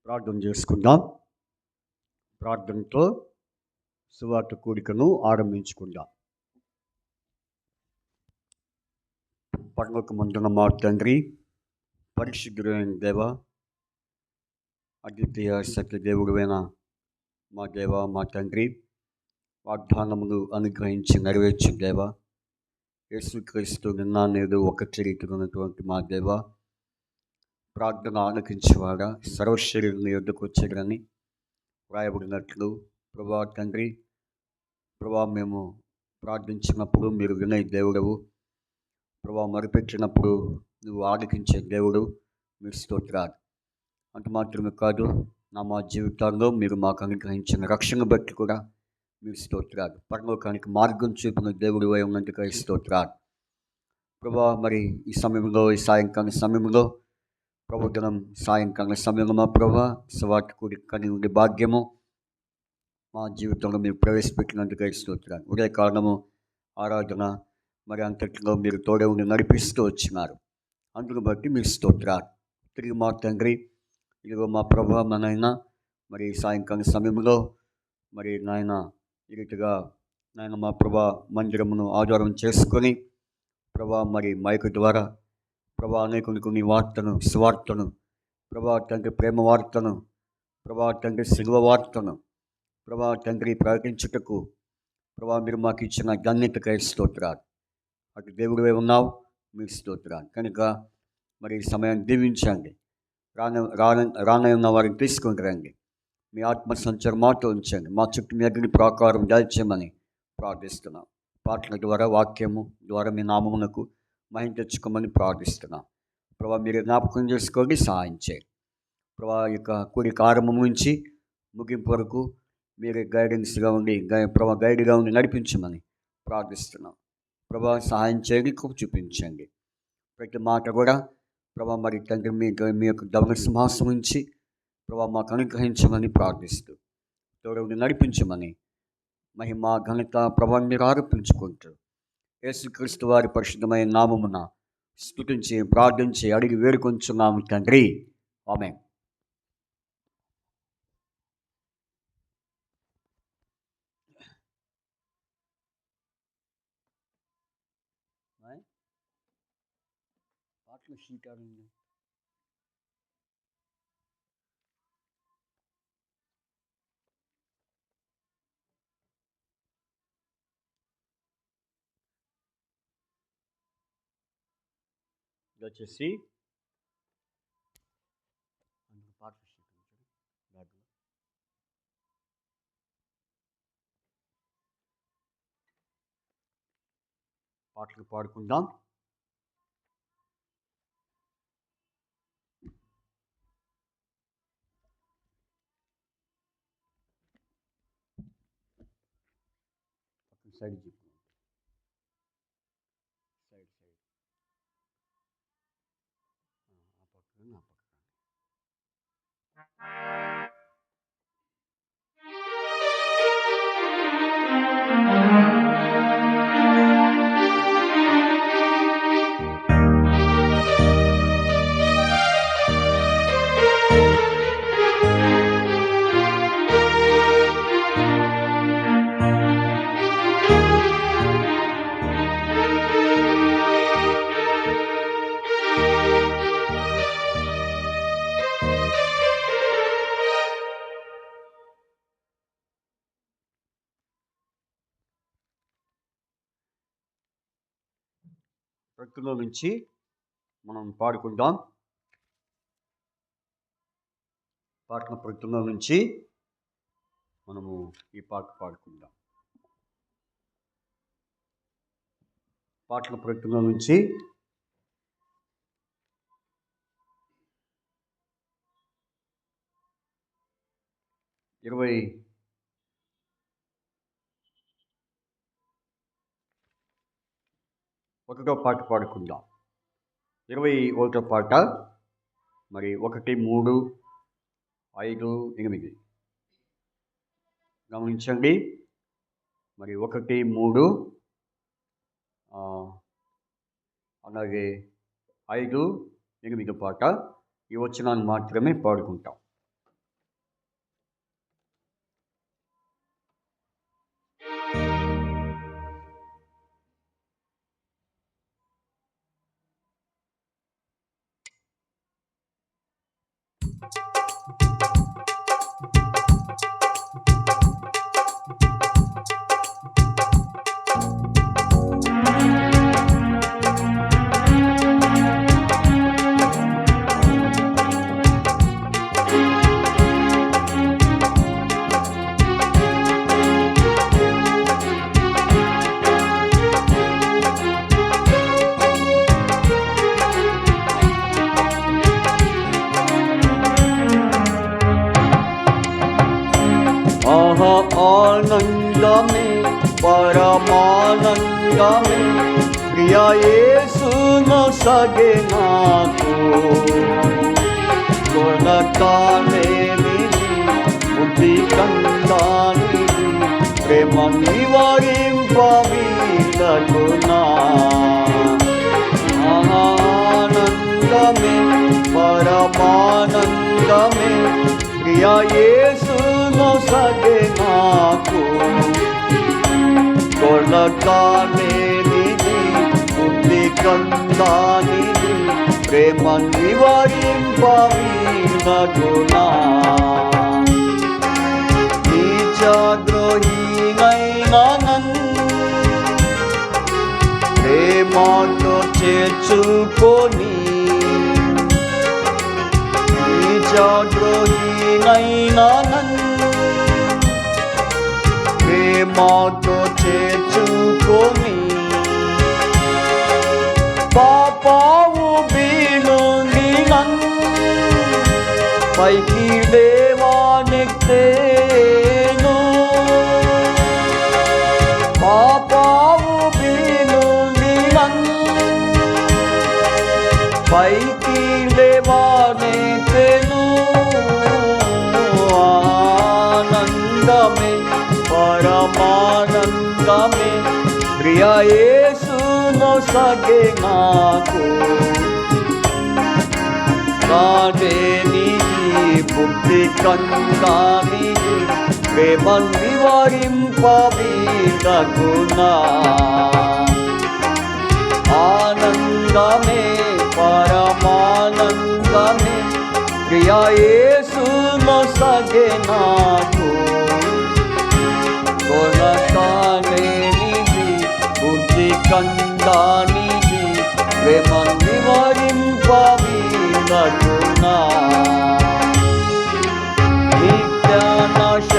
ప్రార్థన చేసుకుందాం. ప్రార్థనతో సువార్త కూడికను ఆరంభించుకుందాం. పరలోకమందున్న మా తండ్రి, పరిశుద్ధుడైన దేవ, అద్వితీయ సత్యదేవుడైన మా దేవ, మా తండ్రి, వాగ్దానములు అనుగ్రహించి నెరవేర్చు దేవ, యేసుక్రీస్తు నిన్న నేడు ఒక రీతిగా ఉన్నటువంటి మా దేవ, ప్రార్థన ఆలకించేవాడ సర్వశరీరుని యొద్దకు వచ్చాడని వ్రాయబడినట్లు ప్రభా తండ్రి, ప్రభా మేము ప్రార్థించినప్పుడు మీరు వినే దేవుడవు, ప్రభా మొరపెట్టినప్పుడు నువ్వు ఆలకించే దేవుడు. మీరు స్తోత్రాలు. అంత మాత్రమే కాదు, మా జీవితాల్లో మీరు మాకు అనుగ్రహించిన రక్షణ బట్టి కూడా మీరు స్తోత్రాలు. పరలోకానికి మార్గం చూపిన దేవుడు అయి ఉన్నందుకు స్తోత్రాలు ప్రభా. మరి ఈ సమయంలో, ఈ సాయంకాల సమయంలో, ప్రభుత్వం సాయంకాల సమయంలో మా ప్రభా సువార్త కూడిక ఉండే భాగ్యము మా జీవితంలో మీరు ప్రవేశపెట్టినందుకు స్తోత్రాలు. ఉదయ కారణము ఆరాధన మరి అంతట్లో మీరు తోడే ఉండి నడిపిస్తూ వచ్చినారు. అందును బట్టి మీరు స్తోత్రాలు. తిరిగి మా తండ్రి, ఇదిగో మా ప్రభా నాయన మరి సాయంకాల సమయంలో మరి నాయన ఈ రీతిగా నాయన మా ప్రభా మందిరమును ఆధారం చేసుకొని ప్రభా మరి మైకు ద్వారా ప్రభా అనేకులకు నీ వార్తను, సువార్తను, ప్రభా తండ్రి ప్రేమ వార్తను, ప్రభా తండ్రి శిలువ వార్తను, ప్రభా తండ్రి ప్రకటించుటకు ప్రభా మీరు మాకు ఇచ్చిన ధన్యతకై స్తోత్రాలు. అటు దేవుడివే ఉన్నావు, మీరు స్తోత్రాలు. కనుక మరి ఈ సమయాన్ని దీవించండి. రానయ్యున్న వారిని తీసుకొని రండి. మీ ఆత్మ సంచారం మాతో ఉంచండి. మా చుట్టూ మీ అగ్ని ప్రాకారం దాల్చేయమని ప్రార్థిస్తున్నాం. పాటల ద్వారా, వాక్యము ద్వారా మీ నామమునకు మహిమ తెచ్చుకోమని ప్రార్థిస్తున్నాం. ప్రభా మీరు జ్ఞాపకం చేసుకోండి, సహాయం చేయండి. ప్రభా యొక్క కూడిక ఆరంభం నుంచి ముగింపు వరకు మీరే గైడెన్స్గా ఉండి ప్రభా గైడ్గా ఉండి నడిపించమని ప్రార్థిస్తున్నాం. ప్రభా సహాయం చేయండి, కృప చూపించండి. ప్రతి మాట కూడా ప్రభా మరి తండ్రి మీ యొక్క గమన సింహాసనం నుంచి ప్రభా మాకు అనుగ్రహించమని ప్రార్థిస్తూ తోడు నడిపించమని మహిమ ఘనత ప్రభా మీరు ఆరోపించుకుంటూ యేసుక్రీస్తు వారి పరిశుద్ధమైన నామమున స్తుతించి ప్రార్థించి అడిగి వేడుకొంచున్నాము తండ్రి, ఆమేన్. వచ్చేసి పాటలు పాడుకుందాం. సైడ్ చెప్పు, సైడ్ ఆ పక్కన ప్రకృతిలో నుంచి మనం పాడుకుందాం. పాటల ప్రకృతిలో నుంచి మనము ఈ పాట పాడుకుందాం. పాటల ప్రకృతిలో నుంచి ఒకటో పాట పాడుకుందాం. 21వ పాట మరి 1, 3, 5, 8 గమనించండి. మరి 1, 3 అలాగే 5, 8 పాట ఈ వచనాన్ని మాత్రమే పాడుకుంటాం. ఆనందమే పరమానందమే ప్రియ యేసును సగే నాకు కొలకాలేనిది బుద్ధి కందానిది ప్రేమ నివారింపవీలకునా ఆనందమే పరమానందమే ప్రియ యేసును సగే నాకు కొలకాలేనిది బుద్ధి కందానిది ప్రేమ నివారింపవీలకునా నీచద్రోహినైనా నన్ను ప్రేమతో చేర్చుకొని నీచద్రోహినైనా నన్ను ప్రేమతో చేర్చుకొని పాపావు బీనుండి నన్ను పైకి లేవానెత్తేను పాపావు బీనుండి నన్ను పైకి లేవానెత్తేను ఆనందమే పరమానందమే ప్రియ యేసును సగే నాకు కాదేనిది బుద్ధి కందానిది ప్రేమ నివారింపవీలకునా ఆనందమే పరమానందమే ప్రియ యేసును సగే నాకు కొలకాలేనిది బుద్ధి కందానిది ప్రేమ నివారింపవీలకునా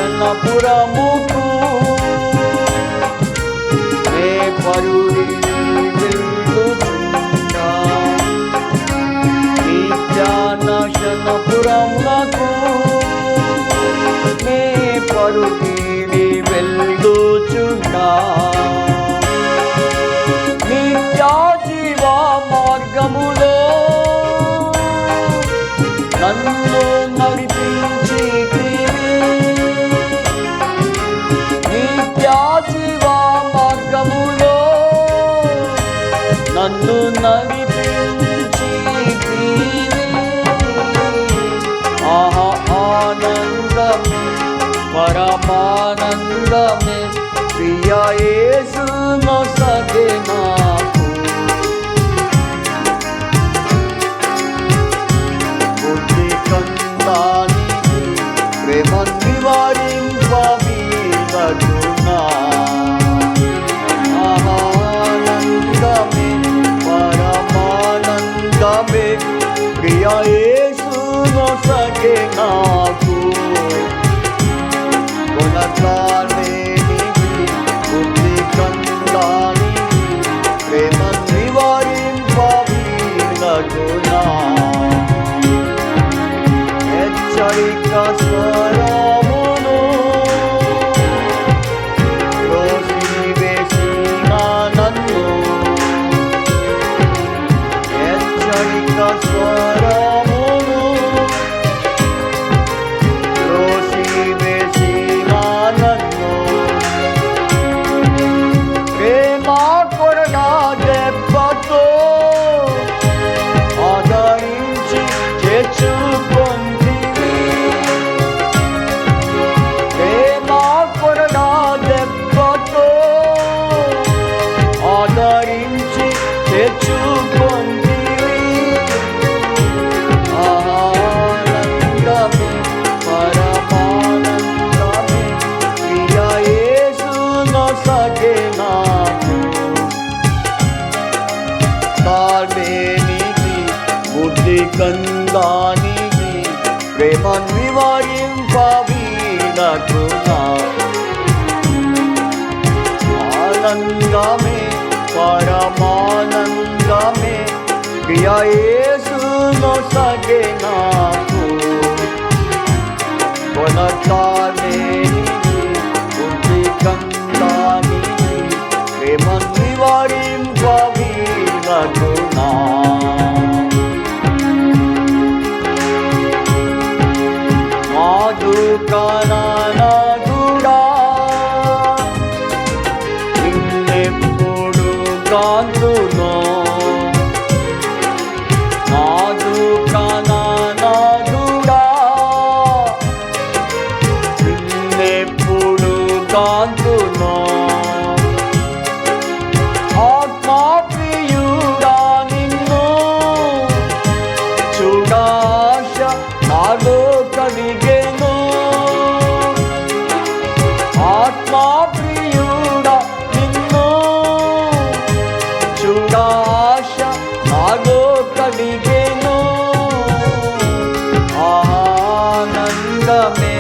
నిత్యనాశనపురముకు నే పరుడి వెళ్ళుచున్నా నిత్యనాశనపురమునకు నే పరుడి వెళ్ళుచున్నా నిత్య జీవ మార్గములో నన్ను నడిపించితివి నిత్య జీవ మార్గములో నన్ను నడిపించితివి ఆనందమే పరమానందమే ప్రియ యేసును సగే నాకు బుద్ధి కందానిది ప్రేమ నివారింపవీలకునా ఆనందమే పరమానందమే ప్రియ యేసును సగే నాకు కొలకాలేనిది బుద్ధి కందానిది ప్రేమ నివారింపవీలకునా హెచ్చరిక స్వరమును త్రోసివేసిన నన్ను హెచ్చరిక స్వరమును త్రోసివేసిన నన్ను ప్రేమ కొరడా దెబ్బతో ఆదరించి చేర్చుకొంటివి ప్రేమ కొరడా దెబ్బతో ఆదరించి చేర్చుకొంటివి ఆనందమే పరమానందమే ప్రియ యేసును సగే నాకు కాదేనిది బుద్ధి కందానిది ప్రేమ నివారింపవీలకునా ఆనందమే పరమానందమే ప్రియ యేసును సగే నాకు కొలకాలేనిది బుద్ధి వీలగునా. నాదుకనాదుడా నిన్నెప్పుడు కాంతునో. నాదుకనాదుడా నిన్నెప్పుడు కాంతునో. ఆత్మప్రియుడా నిన్ను చూడాశ నాలో కలిగెను. ఆత్మప్రియుడా నిన్ను చూడాశ నాలో కలిగెను. ఆనందమే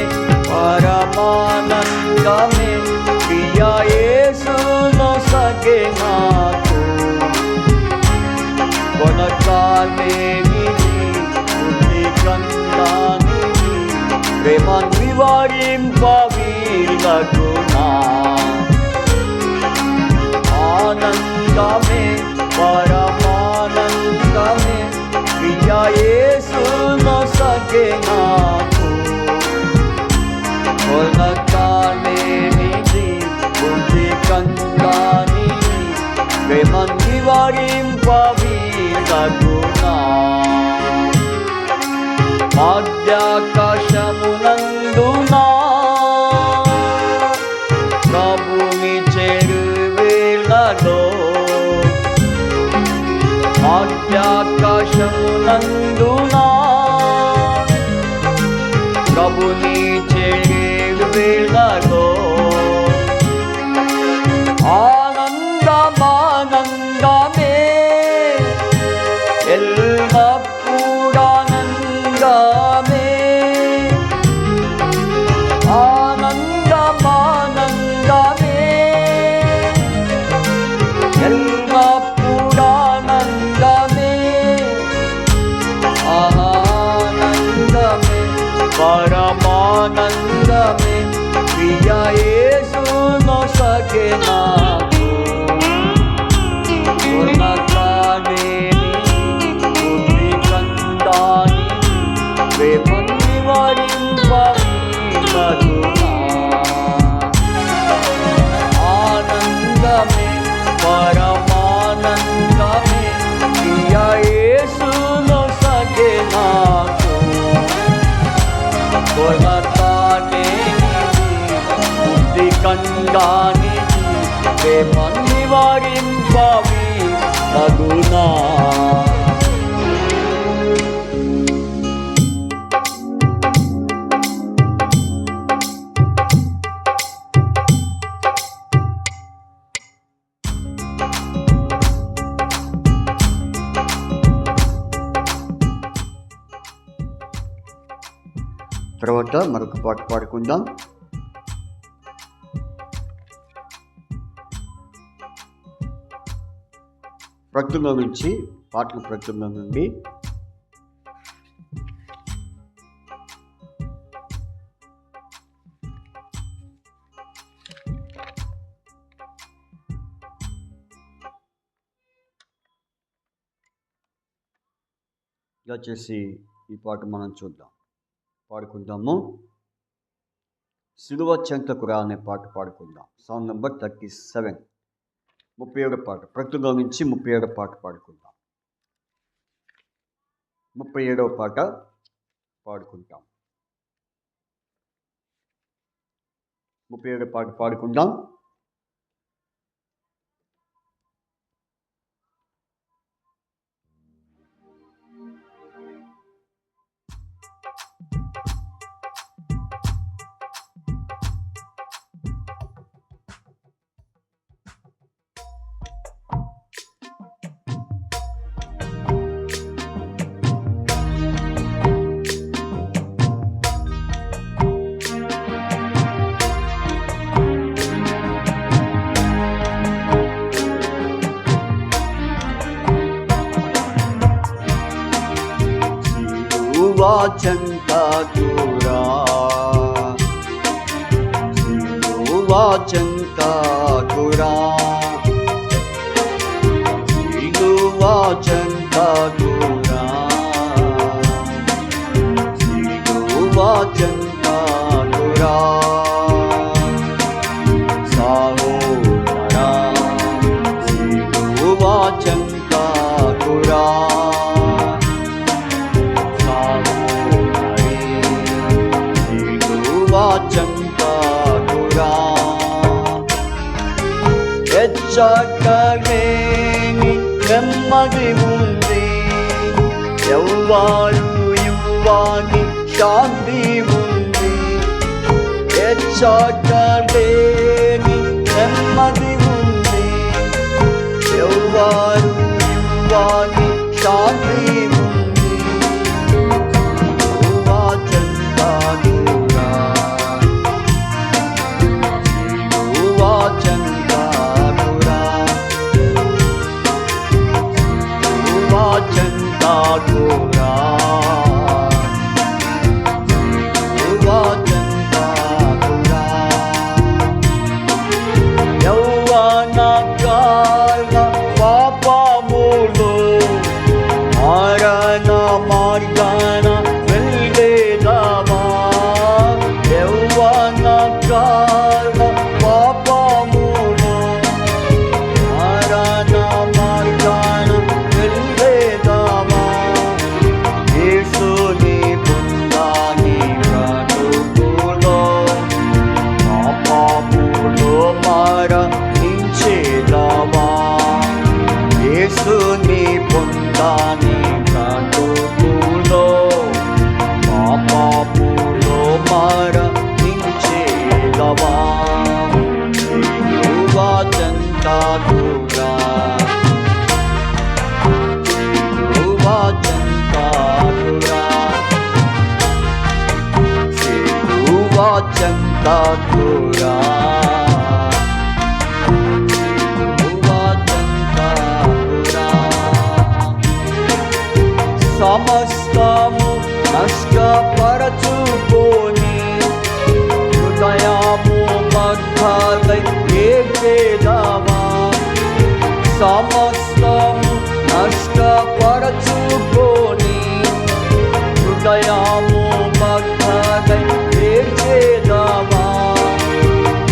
పరమానందమే ప్రియ యేసును సగే నాకు. కొనసాలేనిది బుద్ధి కందానిది ప్రేమను వివరింప వీలగునా. ఆనందమే పరమానందమే ప్రియ యేసును సగే నాకు. కొనసాలేనిది బుద్ధి కందానిది ప్రేమను వివరింప వీలగునా. మధ్యాకాశమునందునా ప్రభుని చేరువేళలో. మధ్యాకాశమునందునా ప్రభుని చేరువేళలో. ఆనందమానందమే ఎల్లప్పుడానందమే. ఆనందమానందమే ఎల్లప్పుడానందమే. ఆనందమే పరమానందమే ప్రియ యేసును సగే నాకు. కొనసాలేనిది బుద్ధి కందానిది ప్రేమను వివరింప వీలగునా. ఆనందమే పరమానందమే ప్రియ యేసును సగే నాకు. కొనసాలేనిది బుద్ధి కందానిది ప్రేమను వివరింప వీలగునా. తర్వాత మరొక పాట పాడుకుందాం. ప్రకటన నుంచి పాటలు ప్రకటన నుండి దయచేసి ఈ పాట మనం చూద్దాం, పాడుకుందాము. సిలువ చెంతకురా అనే పాట పాడుకుందాం. సాంగ్ నెంబర్ 37, 37 పాట. ప్రకటన నుంచి 37 పాట పాడుకుందాం. 37వ పాట పాడుకుంటాం. 37 పాట పాడుకుందాం. చెంతకురా సిలువ చెంతకురా సిలువ చెంతకురా సిలువ చెంతకురా సహోదరా సిలువ చెంతకురా సహోదరి సిలువ చెంతకురా ఎచ్చకలేని నెమ్మది ఉంది ఎవ్వారు ఇవ్వాలి శాంతి ఉంది ఎచ్చకలేని నెమ్మది ఉంది ఎవ్వారు ఇవ్వాలి శాంతి ఉంది సిలువ చెంతకురా సిలువ చెంతకురా సిలువ చెంతకురా సిలువ చెంతకురా యౌవన కాల పాపములో మరణ మార్గాన వెళ్ళేదావా యౌవన కాల పాపములో మరణ మార్గాన వెళ్ళేదావా యేసుని పొందాని బ్రతుకులో పాపములో మరణించేదావా యేసుని పొందాని బ్రతుకులో పాపములో మరణించేదావా సిలువ చెంతకురా సిలువ చెంతకురా సిలువ చెంతకురా సిలువ చెంతకురా సమస్తము నష్టపరచుకొని హృదయము మధ్యదై ఏడ్చేదావా సమస్తము నష్టపరచుకొని హృదయము మధ్యదై ఏడ్చేదావా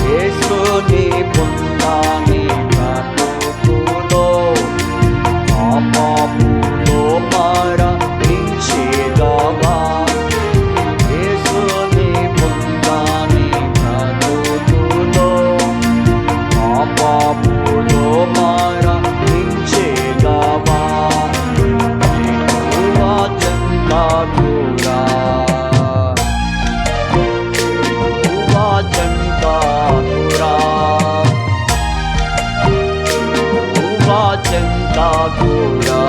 యేసుని పొందాని బ్రతుకులో పాపములో మరణించేదావా యేసుని పొందాని బ్రతుకులో పాపములో మరణించేదావా సిలువ చెంతకురా సిలువ చెంతకురా సిలువ చెంతకురా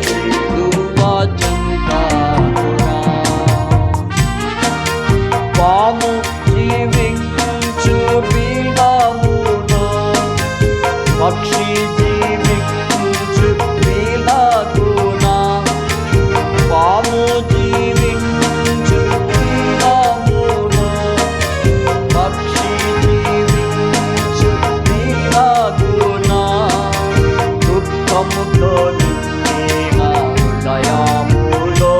సిలువ చెంతకురా పాము జీవించు బిలములో పక్షి జీవించు బిలగునా పాము జీవించు బిలములో పక్షి జీవించు బిలగునా దుఃఖముతో నిండిన హృదయములో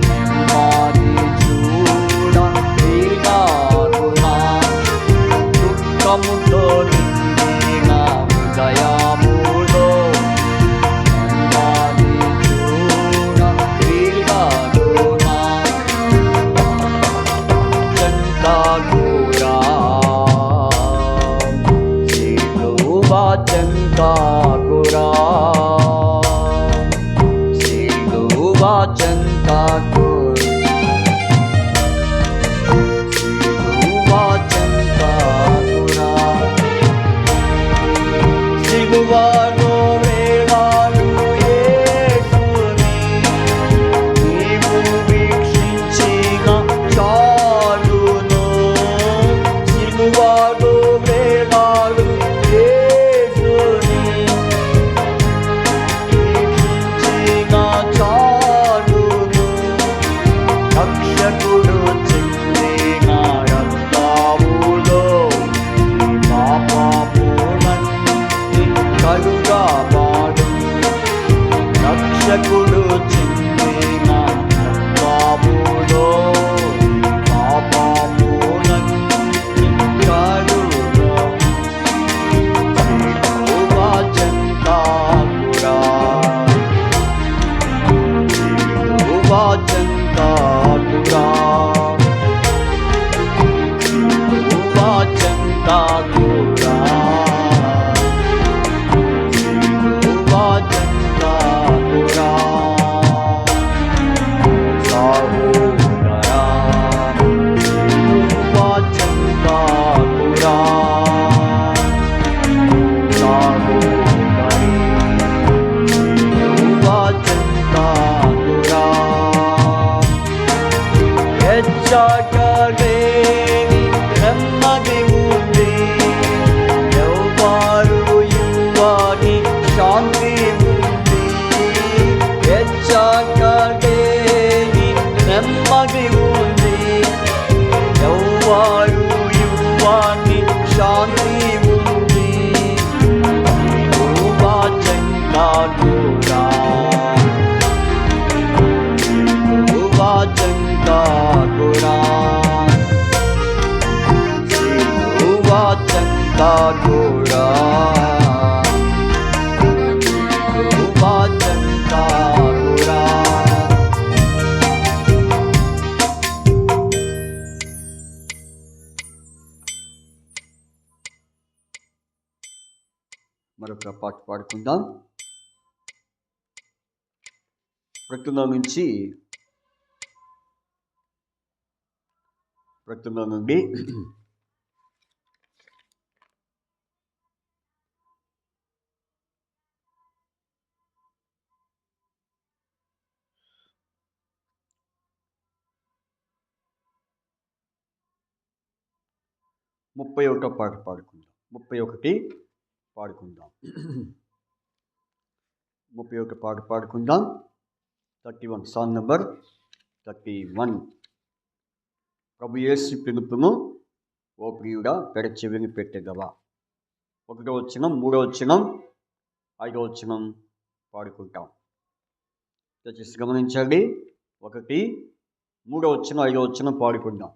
నెమ్మది చూడ బిలగునా దుఃఖముతో నిండిన హృదయములో నెమ్మది చూడ బిలగునా చెంతకురా సిలువ చెంతకురా సిలువ చెంతకురా సిలువ చెంతకురా సిలువలో వేలాడు యేసుని నీవు వీక్షించిన చాలును సిలువలో వేలాడు యేసుని వీక్షించిన చాలును రక్షకుడు చిందిన రక్తములో పాపములన్నీ కలుగ ఒక పాట పాడుకుందాం. ప్రకటన నుండి 31 పాట పాడుకుందాం. 31 పాట పాడుకుందాం. 31, సాంగ్ నెంబర్ 31. ప్రభు యేసు పిలుపును ఓ ప్రియుడా పెడచెవిని పెట్టెదవా. 1వ వచనం, 3వ వచనం, 5వ వచనం పాడుకుంటాం. దయచేసి గమనించండి. 1, 3వ వచనం, 5వ వచనం పాడుకుందాం.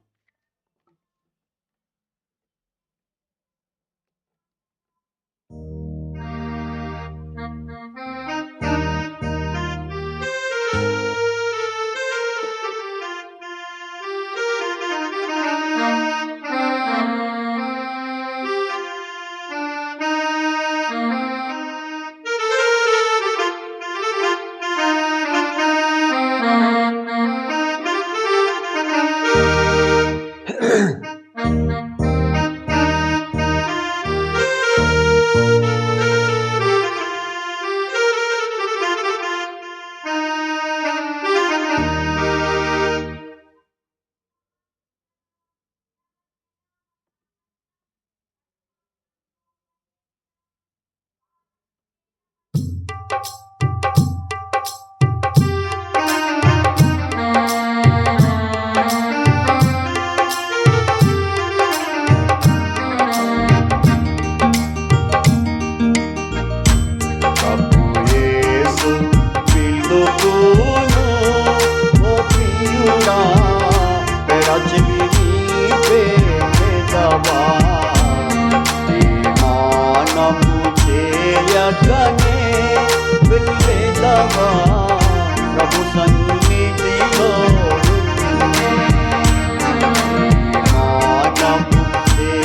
ప్రభు సన్నిధిలో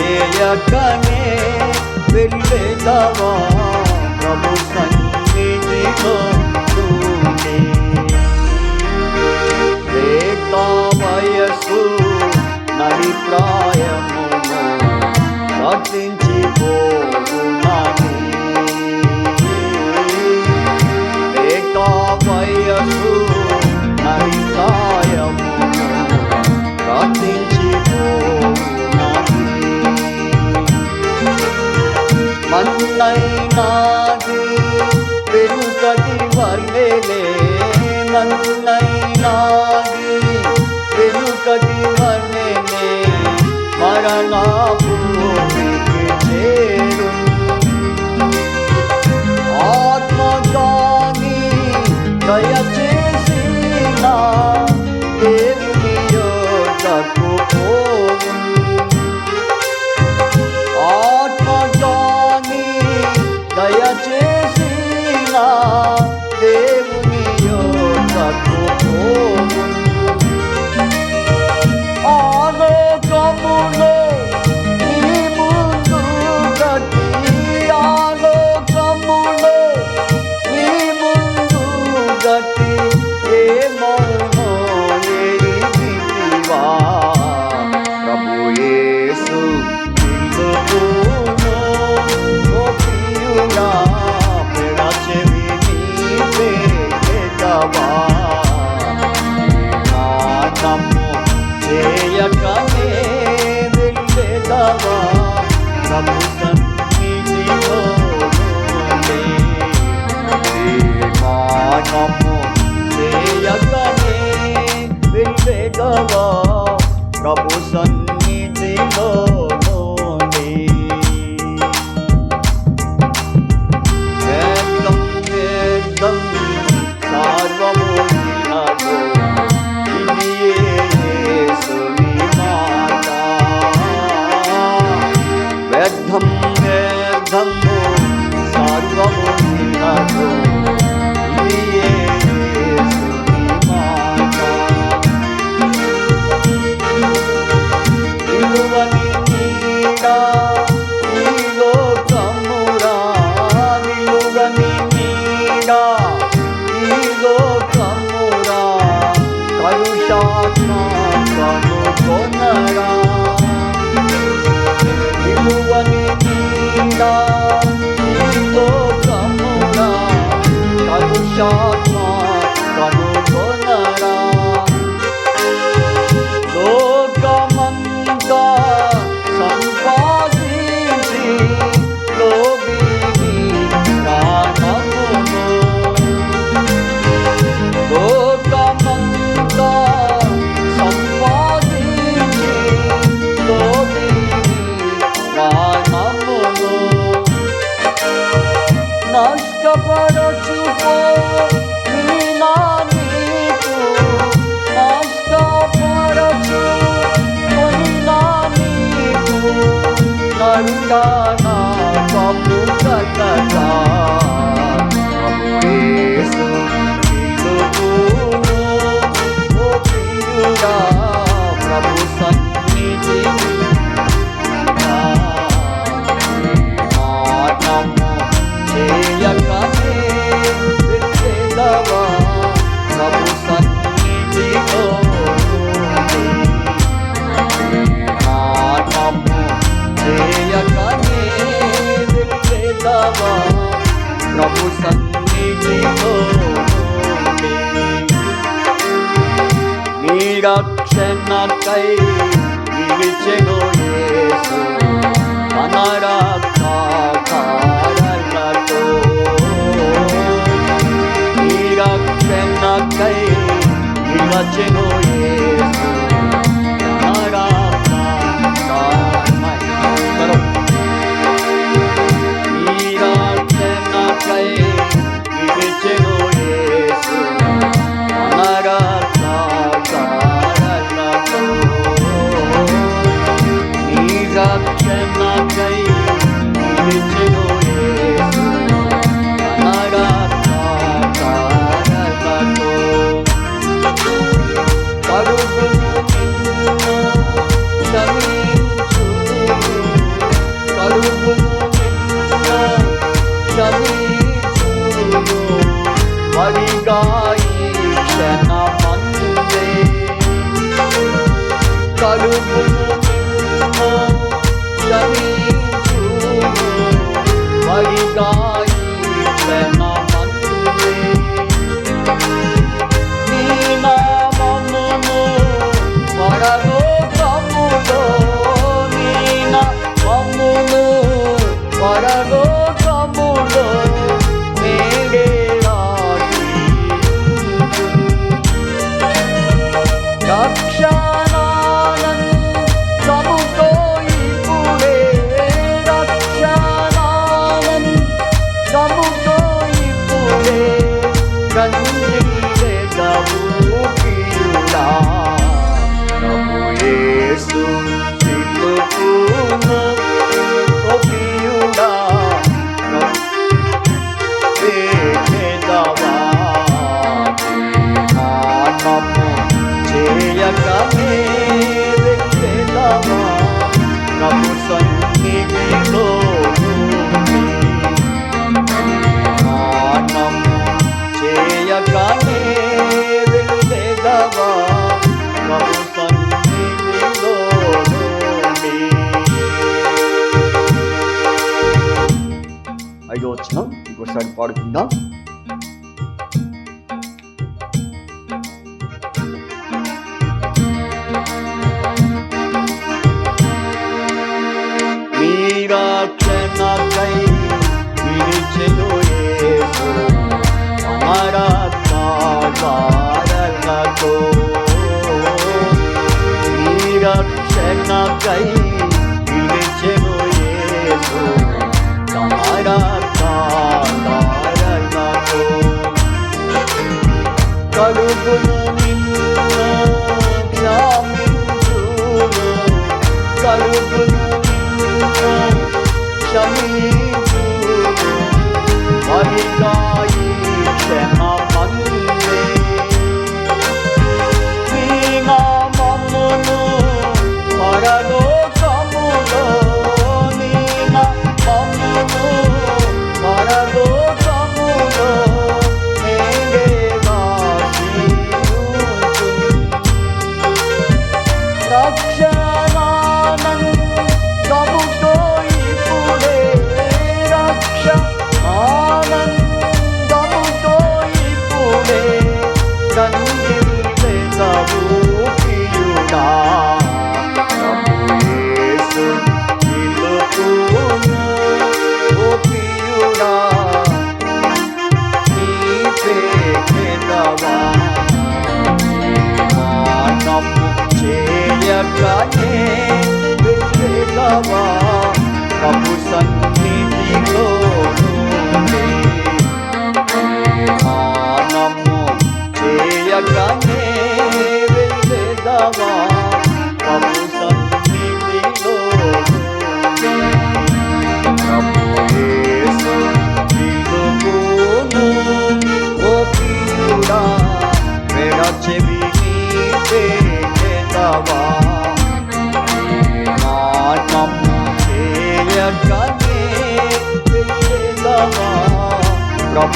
చేయకనే వెళ్ళేదవా. ప్రభు సన్నిధిలో లేత వయసు నడిప్రాయమును రచించిపోవునని. లేత వయసు నడిప్రాయమును రచించిపోవునని. మన్నైనాది వెనుకటి వల్లెలే, మన్నైనాది వెనుకటి వల్లెలే మరణభూమికి చేరు. ఆత్మగాని దయచేసిన దేవుని యొద్దకు పోవు. ఆత్మగాని దయచేసిన దేవుని యొద్దకు పోవు. ఆలోకములో నీ ముందు గతి, ఆలోకములో నీ ముందు గతి ఏమౌనో ఎరిగితివా. ప్రభు యేసు పిలుపును ఓ ప్రియుడా పెడచెవిని కనుగొనరా విలువని నీడా లోకమురా కలుషాత్మ కనుగొనరా లోకమంతా సంపాదించి లోబిని ప్రాణమును లోకమంతా సంపాదించి లోబిని ప్రాణమును నష్టపరచుకో నీనా నీకు నష్టపరచు కొనినా నీకు నరుడానా కపుకటా యేసు నిలువును ఓ ప్రియుడా ప్రభు సన్నిధి మానము చేయకనే వెళ్ళెదవా ప్రభు సన్నిధిలో మానము చేయకనే వెళ్ళెదవా ప్రభు సన్నిధిలో నీ రక్షణకై నిలిచెను యేసు తన రక్తధారలతో నీ రక్షణకై నిలిచెను యేసు తన రక్తధారలతో నీ రక్షణకై నిలిచెను యేసు తన రక్తధారలతో నీ రక్షణకై నిలిచెను యేసు తన రక్తధారలతో కడుగును నిన్ను క్షమించును కడుగును నిన్ను క్షమించును మరిగా ఈ క్షణమందే కడుగును నిన్ను క్షమించును మరిగా ఈ క్షణమందే నీ నామమును పరలోకములో నీ నామమును పరలోకములో నేడే రక్షణానందముతో ఇప్పుడే రక్షణానందముతో ఇప్పుడే కన్నీరెదవు ప్రియుడా ప్రభు యేసు పిలుపును ఓ ప్రియుడా వేదవా మానము చేయకనే వెళ్ళెదవా ప్రభు సన్నిధిలో మానము చేయకనే వెళ్ళెదవా ప్రభు సన్నిధిలో ఐదో వచనం ఇంకోసారి పాడుకుందాం. నీ రక్షణకై నిలిచెను యేసు తన రక్తధారలతో నీ రక్షణకై నిలిచెను యేసు తన రక్తధారలతో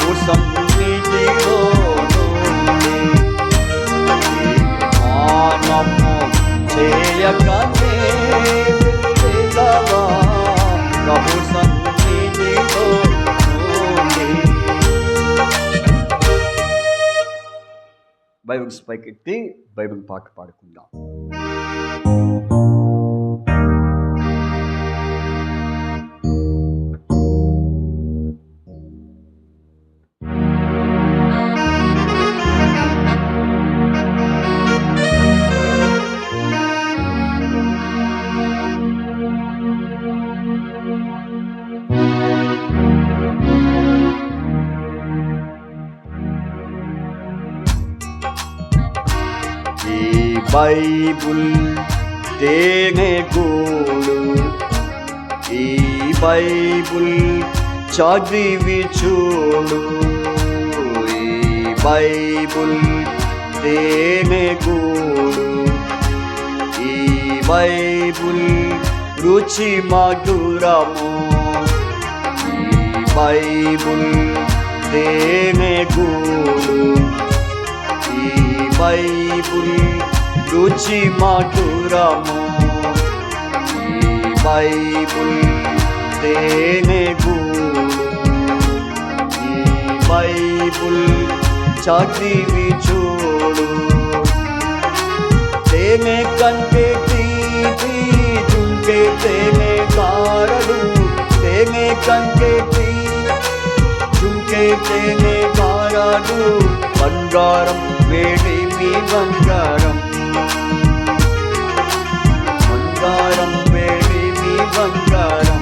ప్రభు సన్నిధిలో మానము చేయకనే వెళ్ళవా ప్రభు సన్నిధిలో. బైబిల్స్ పైకెత్తి బైబిల్ పాట పాడుకుందాం. బైబుల్ తేనె గూడు, ఈ బైబుల్ చదివి చూడు. ఈ బైబుల్ తేనె గూడు, ఈ బైబుల్ రుచి మధురము. ఈ బైబుల్ తేనె గూడు, ఈ బైబుల్ రుచి మధురము. ఈ బైబుల్ తేనె గూడు, ఈ బైబుల్ చదివి చూడు. తేనె కంటే తీపి చుంకే తేనె కారడు, తేనె కంటే చుంకే తేనె కారడు. బంగారం వేడిమి బంగారం, బంగారం వేడిమి బంగారం.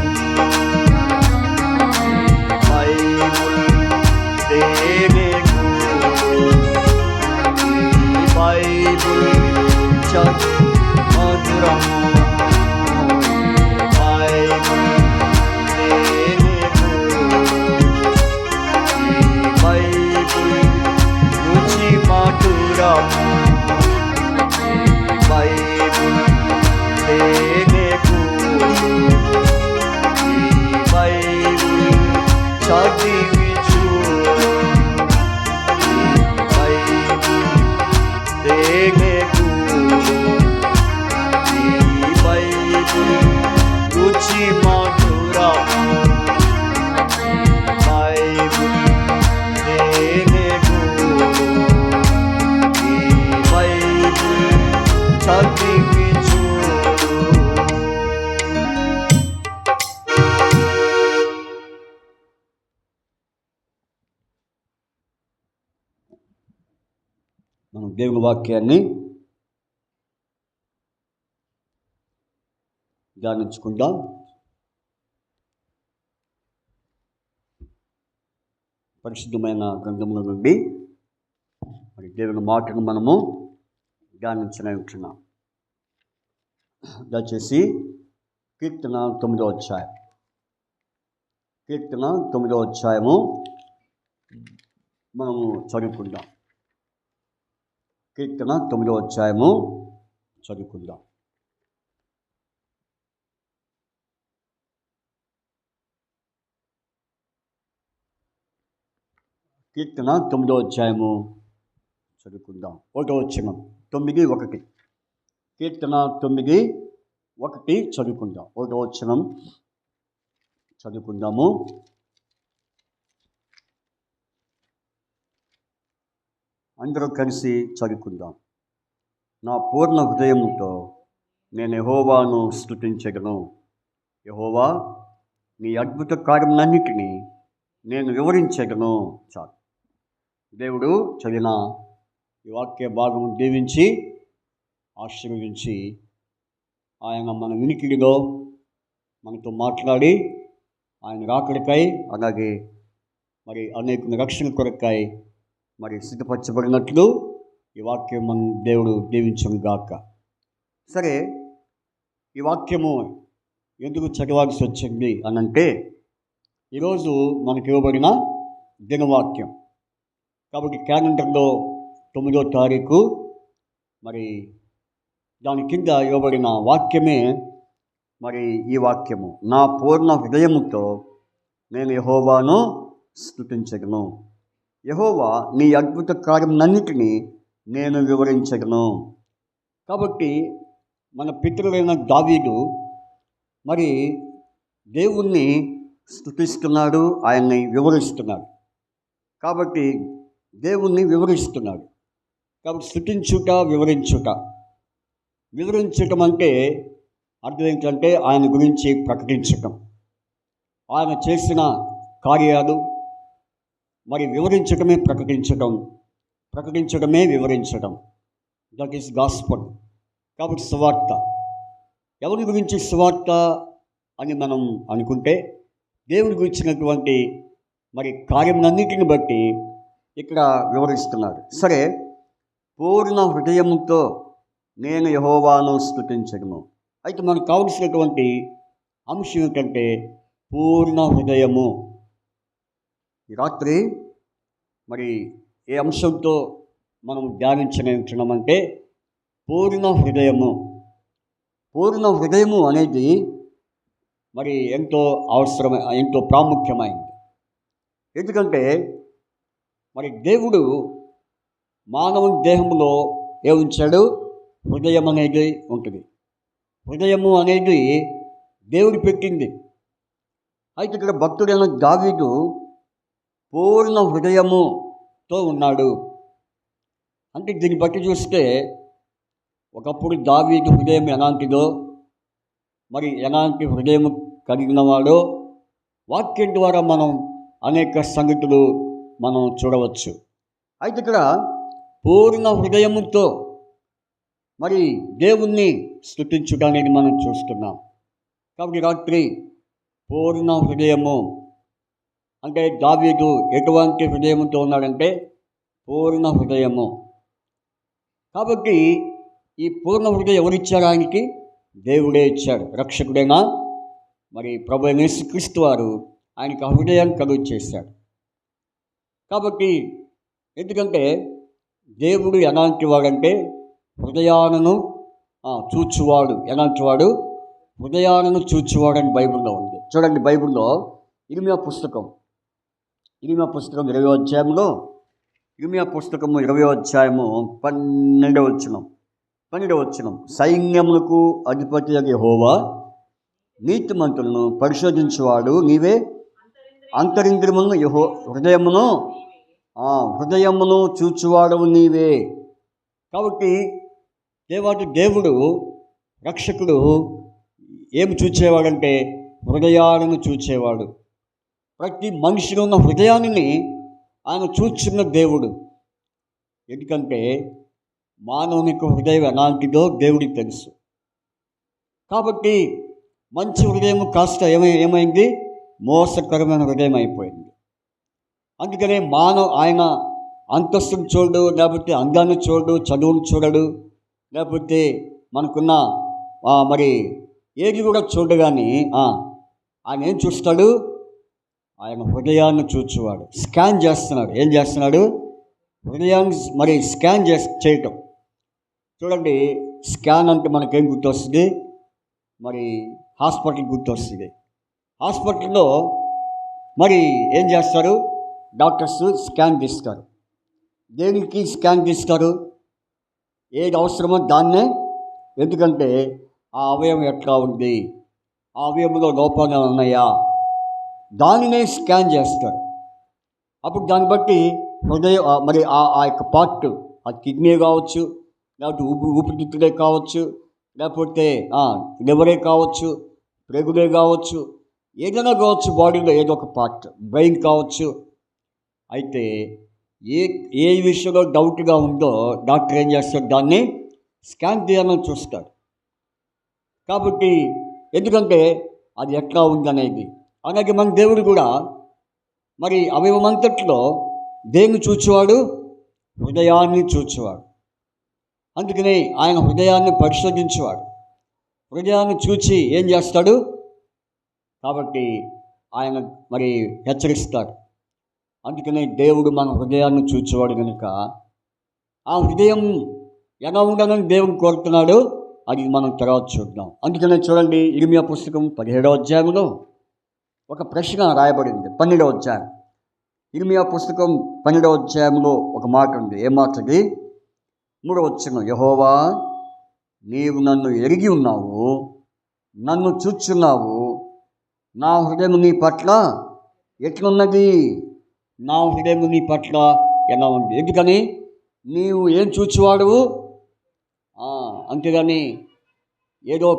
బైబుల్ తేనె గూడు, ఈ బైబుల్ మధురము. బైబుల్ తేనె గూడు, ఈ బైబుల్ రుచి మధురము. బైబుల్ తేనె గూడు, ఈ బైబుల్ చదివి చూడు. ఈ బైబుల్ తేనె గూడు, ఈ బైబుల్ రుచి మధురము. బైబుల్ తేనె గూడు, ఈ బైబుల్ చదివి చూడు. మనం దేవుని వాక్యాన్ని ధ్యానించుకుందాం. పరిశుద్ధమైన గ్రంథముల నుండి మరి దేవుని మాటను మనము ధ్యానించనుంటున్నాం. దయచేసి కీర్తన 9వ అధ్యాయం, కీర్తన 9వ అధ్యాయము మనము చదువుకుందాం. కీర్తన 9వ అధ్యాయము చదువుకుందాం. కీర్తన 9వ అధ్యాయము చదువుకుందాం. 1వ వచనం, 9:1. కీర్తన 9:1 చదువుకుందాం. 1వ వచనం చదువుకుందాము. అందరూ కలిసి చదువుకుందాం. నా పూర్ణ హృదయంతో నేను యెహోవాను స్తుతించెదను. యెహోవా, నీ అద్భుత కార్యములన్నిటినీ నేను వివరించెదను. చాలు. దేవుడు చదివిన ఈ వాక్య భాగం దీవించి ఆశీర్వదించి ఆయన మన వినికిడిలో మనతో మాట్లాడి ఆయన రాకడికై అలాగే మరి అనేక రక్షణ కొరకై మరి సిద్ధపరచబడినట్లు ఈ వాక్యం మన దేవుడు దీవించును గాక. సరే, ఈ వాక్యము ఎందుకు చదవాల్సి వచ్చింది అనంటే ఈరోజు మనకి ఇవ్వబడిన దినవాక్యం కాబట్టి క్యాలెండర్లో 9వ తారీఖు మరి దాని కింద ఇవ్వబడిన వాక్యమే మరి ఈ వాక్యము. నా పూర్ణ హృదయముతో నేను యెహోవాను స్తుతించెదను. యెహోవా నీ అద్భుత కార్యములన్నిటినీ నేను వివరించగలను. కాబట్టి మన పితరులైన దావీదు మరి దేవుణ్ణి స్తుతిస్తున్నాడు, ఆయన్ని వివరిస్తున్నాడు. కాబట్టి దేవుణ్ణి వివరిస్తున్నాడు. కాబట్టి స్తుతించుట, వివరించటం అంటే అర్థం ఏంటంటే ఆయన గురించి ప్రకటించటం, ఆయన చేసిన కార్యాలు మరి వివరించటమే ప్రకటించడమే వివరించడం. That is gospel. కాబట్టి సువార్త. ఎవరి గురించి సువార్త అని మనం అనుకుంటే దేవుని గురించినటువంటి మరి కార్యములన్నిటిని బట్టి ఇక్కడ వివరిస్తున్నాడు. సరే, పూర్ణ హృదయముతో నేను యెహోవాను స్తుతించగలను. అయితే మనకు కావలసినటువంటి అంశం ఏంటంటే పూర్ణ హృదయము. ఈ రాత్రి మరి ఏ అంశంతో మనం ధ్యానించగలుగుతున్నామంటే పూర్ణ హృదయము. పూర్ణ హృదయము అనేది మరి ఎంతో అవసరమైన, ఎంతో ప్రాముఖ్యమైనది. ఎందుకంటే మరి దేవుడు మానవుని దేహంలో ఉంచాడు? హృదయం అనేది ఉంటుంది. హృదయము అనేది దేవుడు పెట్టింది. అయితే ఇక్కడ భక్తుడైన దావీదు పూర్ణ హృదయముతో ఉన్నాడు. అంటే దీన్ని బట్టి చూస్తే ఒకప్పుడు దావీదు హృదయం ఎలాంటిదో, మరి ఎలాంటి హృదయం కలిగిన వాడో వాక్యం ద్వారా మనం అనేక సంగతులు మనం చూడవచ్చు. అయితే ఇక్కడ పూర్ణ హృదయముతో మరి దేవుణ్ణి స్తుతించుట అనేది మనం చూస్తున్నాం. కాబట్టి రాత్రి పూర్ణ హృదయము అంటే దావీదు ఎటువంటి హృదయంతో ఉన్నాడంటే పూర్ణ హృదయము. కాబట్టి ఈ పూర్ణ హృదయం ఎవరిచ్చారు? ఆయనకి దేవుడే ఇచ్చాడు. రక్షకుడైనా మరి ప్రభు అయిన యేసుక్రీస్తు వారు ఆయనకి హృదయం కలుగు చేశాడు. కాబట్టి ఎందుకంటే దేవుడు ఎలాంటి వాడంటే హృదయాలను చూచువాడు. ఎలాంటి వాడు? హృదయాలను చూచువాడు అని బైబిల్లో ఉంది. చూడండి, బైబిల్లో ఇర్మియా పుస్తకం 20వ అధ్యాయంలో, ఇర్మియా పుస్తకము 20వ అధ్యాయము 12వ వచనం, సైన్యములకు అధిపతి యెహోవా నీతిమంతులను పరిశోధించువాడు నీవే, అంతరింద్రియములను హృదయమును చూచువాడవు నీవే. కాబట్టి దేవుడు రక్షకుడు ఏమి చూచేవాడంటే హృదయాలను చూచేవాడు. ప్రతి మనిషిలో ఉన్న హృదయాన్ని ఆయన చూచున్న దేవుడు. ఎందుకంటే మానవునికి హృదయం ఎలాంటిదో దేవుడికి తెలుసు. కాబట్టి మంచి హృదయం కాస్త ఏమైంది? మోసకరమైన హృదయం అయిపోయింది. అందుకనే ఆయన అంతస్తును చూడడు, లేకపోతే అందాన్ని చూడడు, చదువును చూడడు, లేకపోతే మనకున్న మరి ఏది కూడా చూడడు. కానీ ఆయన ఏం చూస్తాడు? ఆయన హృదయాన్ని చూచువాడు. స్కాన్ చేస్తున్నాడు. ఏం చేస్తున్నాడు? హృదయాన్ని మరి స్కాన్ చేయటం. చూడండి, స్కాన్ అంటే మనకేం గుర్తొస్తుంది? మరి హాస్పిటల్ గుర్తొస్తుంది. హాస్పిటల్లో మరి ఏం చేస్తారు? డాక్టర్స్ స్కాన్ తీస్తారు. దేనికి స్కాన్ తీస్తారు? ఏది అవసరమో దాన్నే. ఎందుకంటే ఆ అవయవం ఎట్లా ఉంది, ఆ అవయవంలో లోపాలు ఉన్నాయా, దానినే స్కాన్ చేస్తారు. అప్పుడు దాన్ని బట్టి హృదయం మరి ఆ యొక్క పార్ట్, ఆ కిడ్నీ కావచ్చు, లేకపోతే ఊపిరితిత్తులే కావచ్చు, లేకపోతే లివరే కావచ్చు, ప్రేగులే కావచ్చు, ఏదైనా కావచ్చు, బాడీలో ఏదో ఒక పార్ట్, బ్రెయిన్ కావచ్చు. అయితే ఏ విషయంలో డౌట్గా ఉందో డాక్టర్ ఏం చేస్తాడు? దాన్ని స్కాన్ తీయాలని చూస్తాడు. కాబట్టి ఎందుకంటే అది ఎట్లా ఉందనేది. అలాగే మన దేవుడు కూడా మరి అవయవమంతట్లో దేన్ని చూచేవాడు? హృదయాన్ని చూచేవాడు. అందుకనే ఆయన హృదయాన్ని పరిశోధించేవాడు. హృదయాన్ని చూచి ఏం చేస్తాడు? కాబట్టి ఆయన మరి హెచ్చరిస్తాడు. అందుకనే దేవుడు మన హృదయాన్ని చూచేవాడు కనుక ఆ హృదయం ఎలా ఉండాలని దేవుడు కోరుతున్నాడు, అది మనం తర్వాత చూద్దాం. అందుకనే చూడండి, ఇర్మియా పుస్తకం 17వ అధ్యాయంలో ఒక ప్రశ్న రాయబడింది. 12వ అధ్యాయం ఇర్మియా పుస్తకం 12వ అధ్యాయంలో ఒక మాట ఉంది. ఏ మాట అది? 3వ వచనం, యెహోవా నీవు నన్ను ఎరిగి ఉన్నావు, నన్ను చూచున్నావు, నా హృదయం నీ పట్ల ఎట్లున్నది? నా హృదయం నీ పట్ల ఎలా ఉంది? ఎందుకని? నీవు ఏం చూచువాడువు? అంతేగాని ఏదో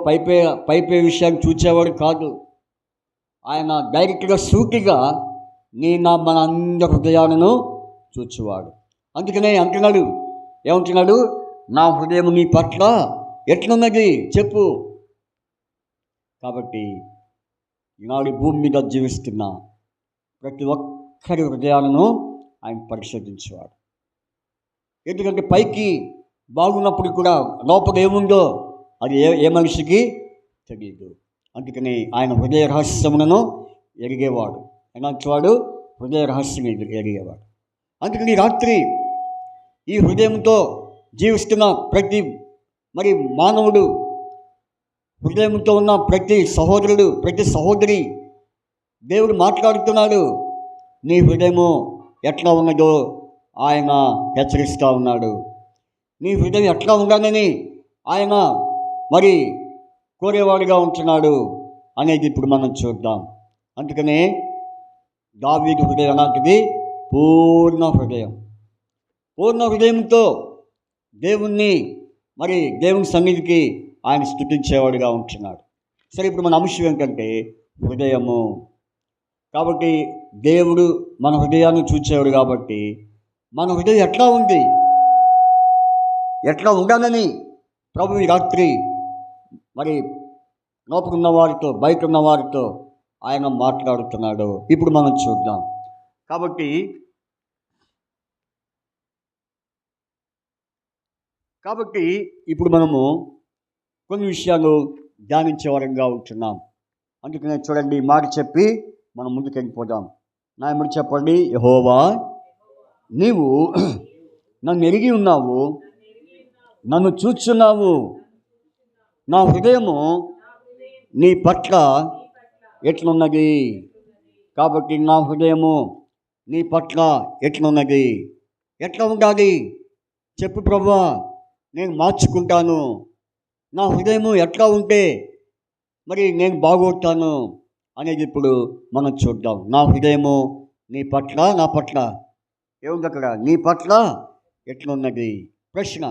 పైపే విషయాన్ని చూచేవాడు కాదు. ఆయన డైరెక్ట్గా సూటిగా మన అందరి హృదయాలను చూచువాడు. అందుకనే అంటున్నాడు, ఏమంటున్నాడు? నా హృదయం నీ పట్ల ఎట్లున్నది చెప్పు. కాబట్టి ఈనాడు భూమి మీద జీవిస్తున్న ప్రతి ఒక్కరి హృదయాలను ఆయన పరిశోధించేవాడు. ఎందుకంటే పైకి బాగున్నప్పుడు కూడా లోపల ఏముందో అది ఏ మనిషికి తెలియదు. అందుకని ఆయన హృదయ రహస్యములను ఎరిగేవాడు. ఎలాంటివాడు? హృదయ రహస్యం ఎరిగేవాడు. అందుకని రాత్రి ఈ హృదయంతో జీవిస్తున్న ప్రతి మానవుడు, హృదయంతో ఉన్న ప్రతి సహోదరుడు, ప్రతి సహోదరి, దేవుడు మాట్లాడుతున్నాడు. నీ హృదయము ఎట్లా ఉన్నదో ఆయన హెచ్చరిస్తూ ఉన్నాడు. నీ హృదయం ఎట్లా ఉండాలని ఆయన కోరేవాడుగా ఉంటున్నాడు అనేది ఇప్పుడు మనం చూద్దాం. అందుకనే దావీదు హృదయం అలాంటిది, పూర్ణ హృదయంతో దేవుణ్ణి దేవుని సన్నిధికి ఆయన స్తుతించేవాడుగా ఉంటున్నాడు. సరే, ఇప్పుడు మన అంశం ఏంటంటే హృదయము. కాబట్టి దేవుడు మన హృదయాన్ని చూచేవాడు. కాబట్టి మన హృదయం ఎట్లా ఉంది, ఎట్లా ఉండాలని ప్రభు ఈ రాత్రి లోపల ఉన్న వారితో, బయట ఉన్న వారితో ఆయన మాట్లాడుతున్నాడు. ఇప్పుడు మనం చూద్దాం. కాబట్టి ఇప్పుడు మనము కొన్ని విషయాలు ధ్యానించే వరంగా ఉంటున్నాం. అందుకనే చూడండి, మాట చెప్పి మనం ముందుకు వెళ్ళిపోదాం. నా ఎమ్మడి చెప్పండి, యెహోవా నీవు నన్ను ఎరిగి ఉన్నావు, నన్ను చూచున్నావు, నా హృదయము నీ పట్ల ఎట్లున్నది? కాబట్టి నా హృదయము నీ పట్ల ఎట్లున్నది? ఎట్లా ఉండాలి చెప్పు ప్రభువా, నేను మార్చుకుంటాను. నా హృదయము ఎట్లా ఉంటే నేను బాగోతాను అనేది ఇప్పుడు మనం చూద్దాం. నా హృదయము నీ పట్ల, నా పట్ల ఏముంది అక్కడ? నీ పట్ల ఎట్లున్నది? ప్రశ్న.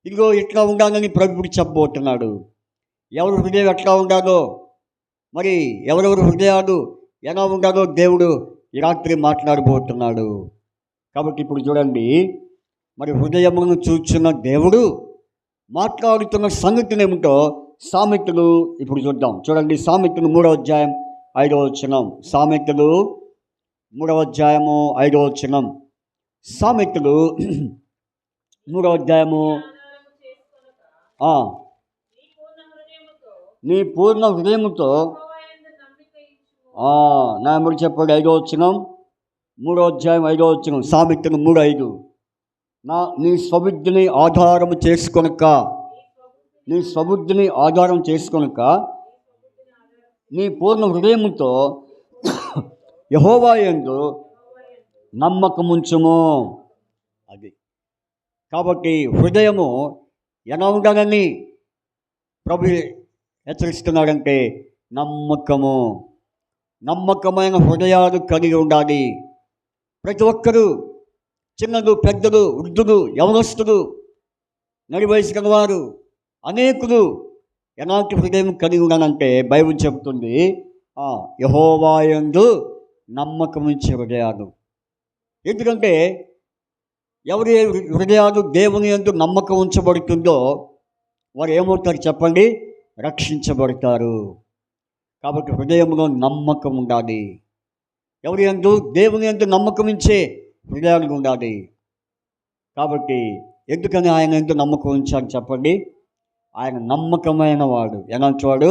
ఇదిగో ఎట్లా ఉండాలని ప్రభువుడు చెప్పబోతున్నాడు. ఎవరి హృదయం ఎట్లా ఉండాలో, ఎవరెవరి హృదయాలు ఎలా ఉండాలో దేవుడు ఈ రాత్రి మాట్లాడబోతున్నాడు. కాబట్టి ఇప్పుడు చూడండి, హృదయమును చూస్తున్న దేవుడు మాట్లాడుతున్న సంగతిని ఏమిటో సామెతలు ఇప్పుడు చూద్దాం. చూడండి, సామెతలు 3వ అధ్యాయం 5వ వచనం. సామెతలు 3వ అధ్యాయము 5వ వచనం. సామెతలు 3వ అధ్యాయము. నీ పూర్ణ హృదయముతో నా ఎమ్మడి చెప్పండి, 5వ వచనం, 3వ అధ్యాయం 5వ వచనం. సామెతలు 3:5. నీ స్వబుద్ధిని ఆధారం చేసుకొనక, నీ పూర్ణ హృదయముతో యెహోవా యందు నమ్మకముంచుము. అది. కాబట్టి హృదయము ఎలా ఉండాలని ప్రభు హెచ్చరిస్తున్నాడంటే నమ్మకమైన హృదయాలు కలిగి ఉండాలి. ప్రతి ఒక్కరూ, చిన్నలు, పెద్దలు, వృద్ధులు, యవనస్తులు, నడి వయసు గలవారు, అనేకులు ఎలాంటి హృదయం కలిగి ఉండాలంటే బైబిల్ చెబుతుంది, యెహోవా యందు నమ్మకం ఉంచే హృదయాలు. ఎందుకంటే ఎవరి హృదయాలు దేవుని యందు నమ్మకం ఉంచబడుతుందో వారు ఏమవుతారు చెప్పండి? రక్షించబడతారు. కాబట్టి హృదయంలో నమ్మకం ఉండాలి. ఎవరి యందు? దేవుని యందు నమ్మకం ఉంచే హృదయాలు ఉండాలి. కాబట్టి ఎందుకని ఆయన యందు నమ్మకం ఉంచాలని చెప్పండి? ఆయన నమ్మకమైన వాడు. ఎలాంటి వాడు?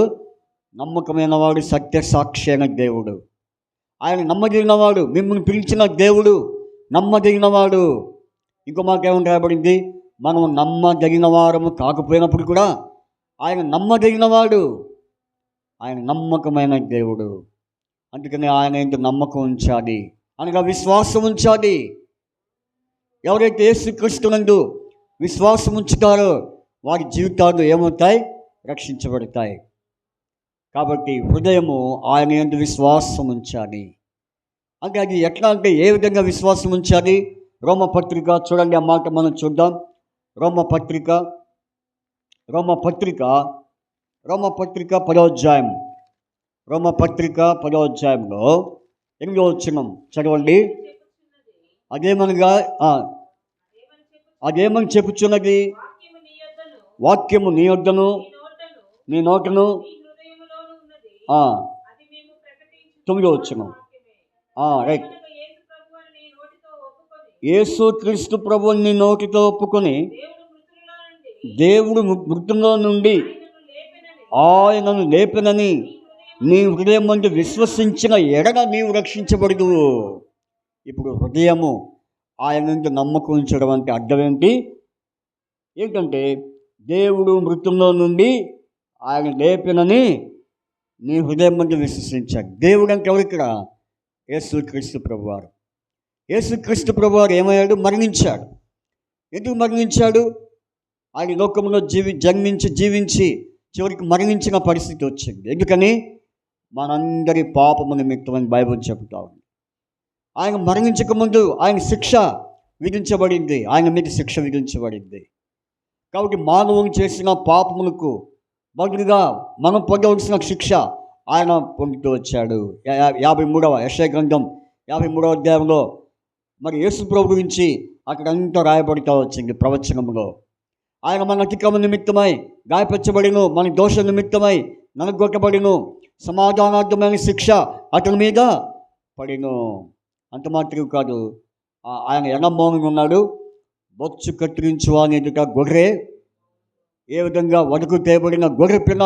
నమ్మకమైన వాడు, సత్య సాక్షి అయిన దేవుడు. ఆయన నమ్మదగిన వాడు. మిమ్మల్ని పిలిచిన దేవుడు నమ్మదగిన వాడు. ఇంకో మాకేమని రాయబడింది? మనం నమ్మదగిన వారము కాకపోయినప్పుడు కూడా ఆయన నమ్మదగిన వాడు. ఆయన నమ్మకమైన దేవుడు. అందుకని ఆయన యందు నమ్మకం ఉంచాలి. అనగా విశ్వాసం ఉంచాలి. ఎవరైతే యేసుక్రీస్తునందు విశ్వాసం ఉంచుతారో వారి జీవితాలు ఏమవుతాయి? రక్షించబడతాయి. కాబట్టి హృదయము ఆయన యందు విశ్వాసం ఉంచాలి. అంటే అది ఎట్లా అంటే ఏ విధంగా విశ్వాసం ఉంచాలి? రోమపత్రిక చూడండి, ఆ మాట మనం చూద్దాం. రోమపత్రిక 10వ అధ్యాయం, రోమపత్రిక 10వ అధ్యాయంలో 8వ వచనం చదవండి. అదేమని చెప్పుచున్నది? వాక్యము నీ యొద్దను నీ నోటను. 9వ వచనం. రైట్. యేసుక్రీస్తు ప్రభువుని నీ నోటితో ఒప్పుకొని దేవుడు మృతుల్లో నుండి ఆయనను లేపెనని నీ హృదయం నుండి విశ్వసించిన ఎడల నీవు రక్షించబడదువు. ఇప్పుడు హృదయము ఆయన నుండి నమ్మకం ఉంచడం అంటే అర్థం ఏంటంటే దేవుడు మృతుల్లో నుండి ఆయన లేపెనని నీ హృదయం నుండి విశ్వసించాడు. దేవుడు అంటే ఎవరు ఇక్కడ? యేసుక్రీస్తు ప్రభువారు. యేసుక్రీస్తు ప్రభువారు ఏమయ్యాడు? మరణించాడు. ఎందుకు మరణించాడు? ఆయన లోకంలో జీవించి చివరికి మరణించిన పరిస్థితి వచ్చింది. ఎందుకని? మనందరి పాపము నిమిత్తమని బైబిల్ చెబుతా ఉంది. ఆయన మరణించక ముందు ఆయన శిక్ష విధించబడింది, ఆయన మీద శిక్ష విధించబడింది. కాబట్టి మానవుని చేసిన పాపములకు బదులుగా మనం పొందవలసిన శిక్ష ఆయన పొందుతూ వచ్చాడు. 53వ యెషయా గ్రంథం 53వ అధ్యాయంలో మరి యేసు ప్రభు గురించి అక్కడంతా రాయబడుతూ వచ్చింది ప్రవచనంలో. ఆయన మన అతిక్రమ నిమిత్తమై గాయపరచబడిను, మన దోష నిమిత్తమై నలగొట్టబడిను, సమాధానార్థమైన శిక్ష అతని మీద పడిను. అంత మాత్రం కాదు, ఆయన ఎలా మౌనంగా ఉన్నాడు? బొచ్చు కత్తిరించు అని ఎదుట గొర్రె ఏ విధంగా వడకు తేబడిన గొర్రె పిల్ల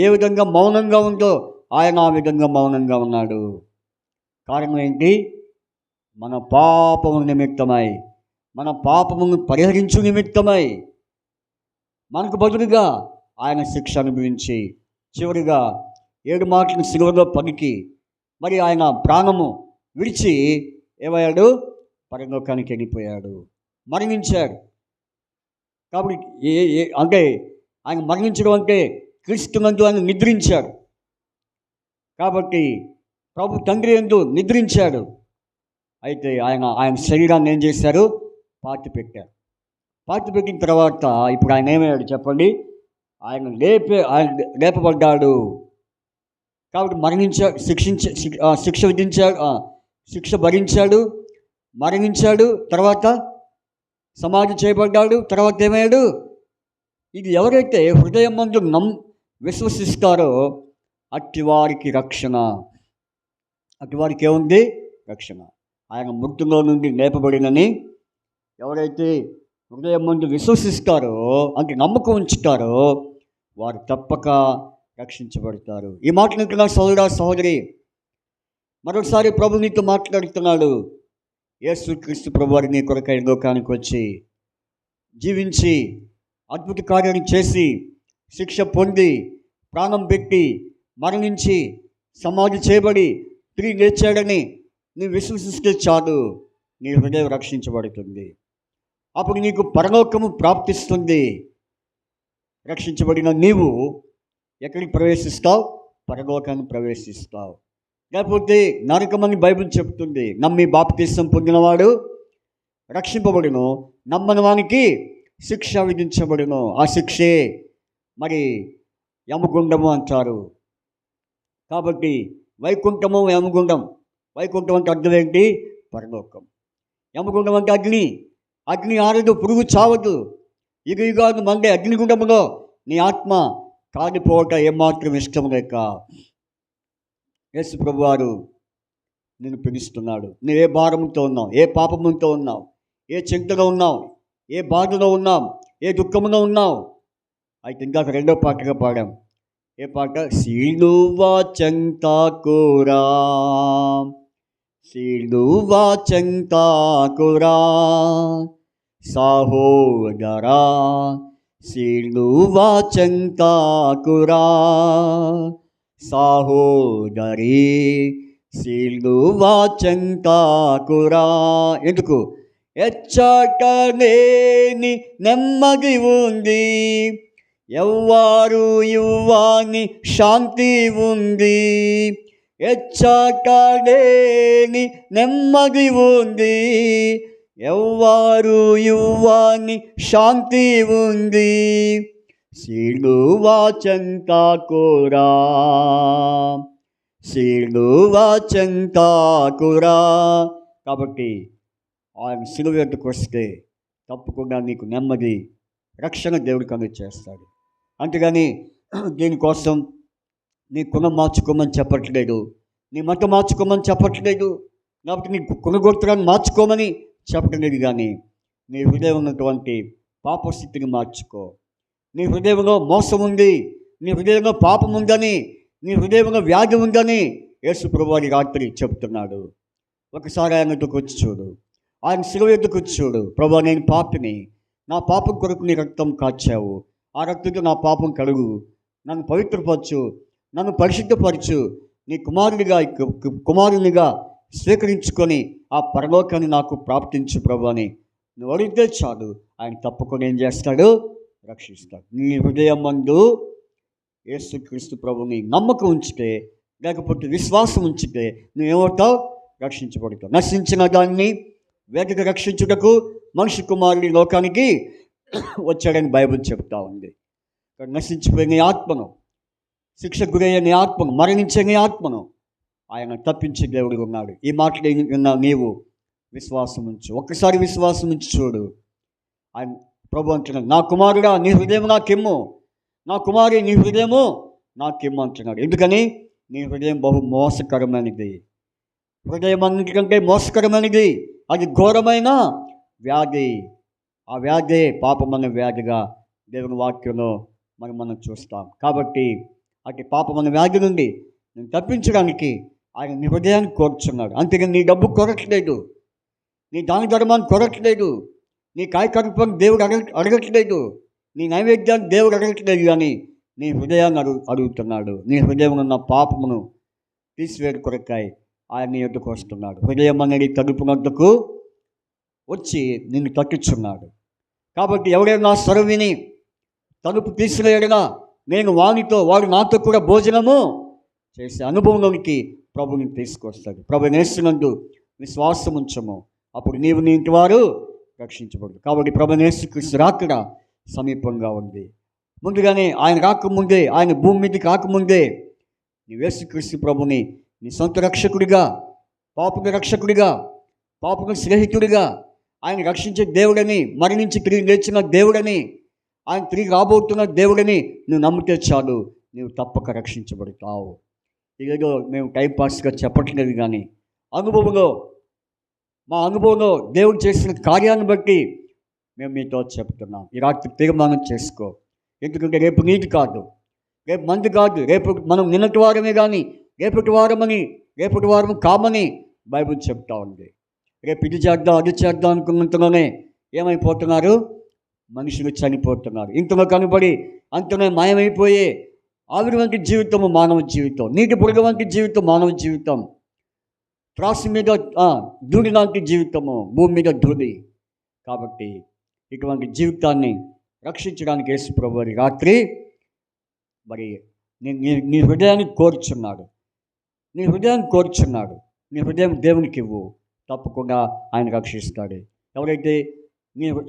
ఏ విధంగా మౌనంగా ఉందో ఆయన ఆ విధంగా మౌనంగా ఉన్నాడు. కారణం ఏంటి? మన పాపము నిమిత్తమై, మన పాపమును పరిహరించు నిమిత్తమై మనకు బదులుగా ఆయన శిక్ష అనుభవించి చివరిగా 7 మాటలను సిలువలో పలికి మరి ఆయన ప్రాణము విడిచి ఏమయ్యాడు? పరలోకానికి వెళ్ళిపోయాడు, మరణించాడు. కాబట్టి అంటే ఆయన మరణించడం అంటే క్రీస్తునందు ఆయన నిద్రించాడు. కాబట్టి ప్రభు తండ్రి యందు నిద్రించాడు. అయితే ఆయన శరీరాన్ని ఏం చేశారు? పాతి పెట్టారు. పాతి పెట్టిన తర్వాత ఇప్పుడు ఆయన ఏమయ్యాడు చెప్పండి? ఆయన లేపబడ్డాడు. కాబట్టి శిక్ష విధించాడు, శిక్ష భరించాడు, మరణించాడు, తర్వాత సమాధి చేయబడ్డాడు. తర్వాత ఏమయ్యాడు? ఇది ఎవరైతే హృదయం మందు విశ్వసిస్తారో అట్టివారికి రక్షణ. అట్టివారికి ఏముంది? రక్షణ. ఆయన మృతుల్లో నుండి లేపబడినని ఎవరైతే హృదయం ముందు విశ్వసిస్తారో, అంటే నమ్మకం ఉంచుతారో, వారు తప్పక రక్షించబడతారు. ఈ మాటలు వింటున్న సోదరా సహోదరి, మరొకసారి ప్రభు నీతో మాట్లాడుతున్నాడు. యేసుక్రీస్తు ప్రభు వారి నీ కొరకై లోకానికి వచ్చి జీవించి అద్భుత కార్యాన్ని చేసి శిక్ష పొంది ప్రాణం పెట్టి మరణించి సమాధి చేయబడి తిరిగి లేచాడని నీవు విశ్వసిస్తే చాలు, నీ హృదయం రక్షించబడుతుంది. అప్పుడు నీకు పరలోకము ప్రాప్తిస్తుంది. రక్షించబడిన నీవు ఎక్కడికి ప్రవేశిస్తావు? పరలోకాన్ని ప్రవేశిస్తావు. లేకపోతే నరకమని బైబిల్ చెప్తుంది. నమ్మి బాప్తిసం పొందినవాడు రక్షింపబడును, నమ్మని వానికి శిక్ష విధించబడును. ఆ శిక్షే మరి యమగుండము అంటారు. కాబట్టి వైకుంఠము యమగుండం. వైకుంఠం అంటే అర్థం ఏంటి? పరలోకం. యమగుండం అంటే అగ్ని ఆరదు, పురుగు చావదు, యుగాలు మండే అగ్నిగుండములో నీ ఆత్మ కాలిపోవట ఏమాత్రం ఇష్టం లేక యేసు ప్రభు వారు నిన్ను పిలుస్తున్నాడు. నువ్వు ఏ భారంతో ఉన్నావు? ఏ పాపముతో ఉన్నావు? ఏ చింతలో ఉన్నావు? ఏ బాధలో ఉన్నావు? ఏ దుఃఖంలో ఉన్నావు? అయితే ఇందాక 2వ పాటగా పాడాం. ఏ పాట? సిలువ చెంతాకురా, సిలువ చెంతాకురా సహోదరా, సిలువ చెంతాకురా సహోదరి, సిలువ చెంతాకురా. ఎందుకు? ఎచ్చట లేని నెమ్మది ఉంది, ఎవ్వారు ఇవ్వని శాంతి ఉంది. ఎచ్చట లేని నెమ్మది ఉంది, ఎవ్వారు ఇవ్వని శాంతి ఉంది. సిలువ చెంతాకురా, సిలువ చెంతాకురా. కాబట్టి ఆయన సిలువ ఎద్దుకు వస్తే తప్పకుండా నీకు నెమ్మది, రక్షణ దేవుడు కలుగజేస్తాడు. అంతేగాని దీనికోసం నీ కులం మార్చుకోమని చెప్పట్లేదు, నీ మతం మార్చుకోమని చెప్పట్లేదు, కాబట్టి నీ కులగోత్రాన్ని మార్చుకోమని చెప్పట్లేదు. కానీ నీ హృదయం ఉన్నటువంటి పాపస్థితిని మార్చుకో. నీ హృదయంలో మోసం ఉంది, నీ హృదయంలో పాపం ఉందని, నీ హృదయంలో వ్యాధి ఉందని యేసు ప్రభువు రాత్రి చెప్తున్నాడు. ఒకసారి ఆయన ఎదుకు వచ్చి చూడు, ఆయన సిలువ ఎదుకు వచ్చి చూడు. ప్రభువా, నేను పాపిని, నా పాపం కొరకు నీ రక్తం కాచావు, ఆ రక్తంతో నా పాపం కడుగు, నన్ను పవిత్రపరచు, నన్ను పరిశుద్ధపరచు, నీ కుమారునిగా స్వీకరించుకొని ఆ పరలోకాన్ని నాకు ప్రాప్తించు ప్రభు అని నువ్వు అడిగితే చాలు, ఆయన తప్పకుండా ఏం చేస్తాడు? రక్షిస్తాడు. నీ హృదయం మందు యేసుక్రీస్తు ప్రభుని నమ్మకం ఉంచితే, లేకపోతే విశ్వాసం ఉంచితే నువ్వేమవుతావు? రక్షించబడతావు. నశించిన దాన్ని వేగంగా రక్షించుటకు మనిషి కుమారుడి లోకానికి వచ్చాడని బైబిల్ చెప్తా ఉంది. నశించిపోయిన ఆత్మను, శిక్ష గురయ్యే నీ ఆత్మను, మరణించే నీ ఆత్మను ఆయన తప్పించే దేవుడు ఉన్నాడు. ఈ మాటలు విన్నా నీవు విశ్వాసం ఉంచు, ఒక్కసారి విశ్వాసం ఉంచి చూడు. ఆయన ప్రభు అంటున్నాడు, నా కుమారుడా నీ హృదయం నాకెమ్ము, నా కుమారి నీ హృదయము నాకెమ్ము అంటున్నాడు. ఎందుకని? నీ హృదయం బహు మోసకరమైనది, హృదయం అన్నిటికంటే మోసకరమైనది, అది ఘోరమైన వ్యాధి. ఆ వ్యాధే పాపమన్న వ్యాధిగా దేవుని వాక్యంలో మనం చూస్తాం. కాబట్టి అటు పాపమన్న వ్యాధి నుండి నేను తప్పించడానికి ఆయన నీ హృదయాన్ని కోరుచున్నాడు. అంతేగాని నీ డబ్బు కొరట్లేదు, నీ దాని ధర్మాన్ని కొరట్లేదు, నీ కాయకల్పం దేవుడు అడగట్లేదు, నీ నైవేద్యాన్ని దేవుడు అడగట్లేదు. కానీ నీ హృదయాన్ని అడుగుతున్నాడు. నీ హృదయం ఉన్న పాపమును తీసివేడు కొరకాయ ఆయన నీ ఎద్దుకు వస్తున్నాడు. హృదయం అనేది తలుపు వద్దకు వచ్చి నిన్ను తట్టుచున్నాడు. కాబట్టి ఎవరైనా స్వరం విని తలుపు తీసివేయగా నేను వాడు నాతో కూడా భోజనము చేసే అనుభవంలోనికి ప్రభుని తీసుకొస్తాడు. ప్రభు యేసునందు విశ్వాసం ఉంచము, అప్పుడు నీవు నీ ఇంటి వారు రక్షించబడు. కాబట్టి ప్రభు యేసుక్రీస్తు రాకడ సమీపంగా ఉంది. ముందుగానే ఆయన రాకముందే, ఆయన భూమి మీదకి రాకముందే నీ యేసుక్రీస్తు ప్రభుని నీ సొంత రక్షకుడిగా, పాపుని రక్షకుడిగా, పాపుని స్నేహితుడిగా, ఆయన రక్షించే దేవుడని, మరణించి తిరిగి లేచిన దేవుడని, ఆయన తిరిగి రాబోతున్న దేవుడని నువ్వు నమ్మితే చాలు, నువ్వు తప్పక రక్షించబడతావు. ఇదేదో మేము టైంపాస్గా చెప్పట్లేదు, కానీ మా అనుభవంలో దేవుడు చేసిన కార్యాన్ని బట్టి మేము మీతో చెప్తున్నాం. ఈ రాత్రి తీర్మానం చేసుకో. ఎందుకంటే రేపు నీది కాదు, రేపు మంది కాదు, రేపు మనం నిన్నటి వారమే కానీ రేపటి వారం కామని బైబిల్ చెప్తా ఉంది. రేపు ఇది చేద్దాం అది చేద్దాం అనుకున్నంతలోనే ఏమైపోతున్నారు? మనుషులు చనిపోతున్నారు. ఇంతలో కనబడి అంతనే మాయమైపోయే ఆవిరి వంటి జీవితము మానవ జీవితం, నీటి బుడగ వంటి జీవితం మానవ జీవితం, త్రాసు మీద ధూళి లాంటి జీవితము, భూమి మీద ధూళి. కాబట్టి ఇటువంటి జీవితాన్ని రక్షించడానికి యేసు ప్రభువు రాత్రి మరి నీ హృదయాన్ని కోరుచున్నాడు, నీ హృదయం దేవునికి ఇవ్వు, తప్పకుండా ఆయన రక్షిస్తాడు.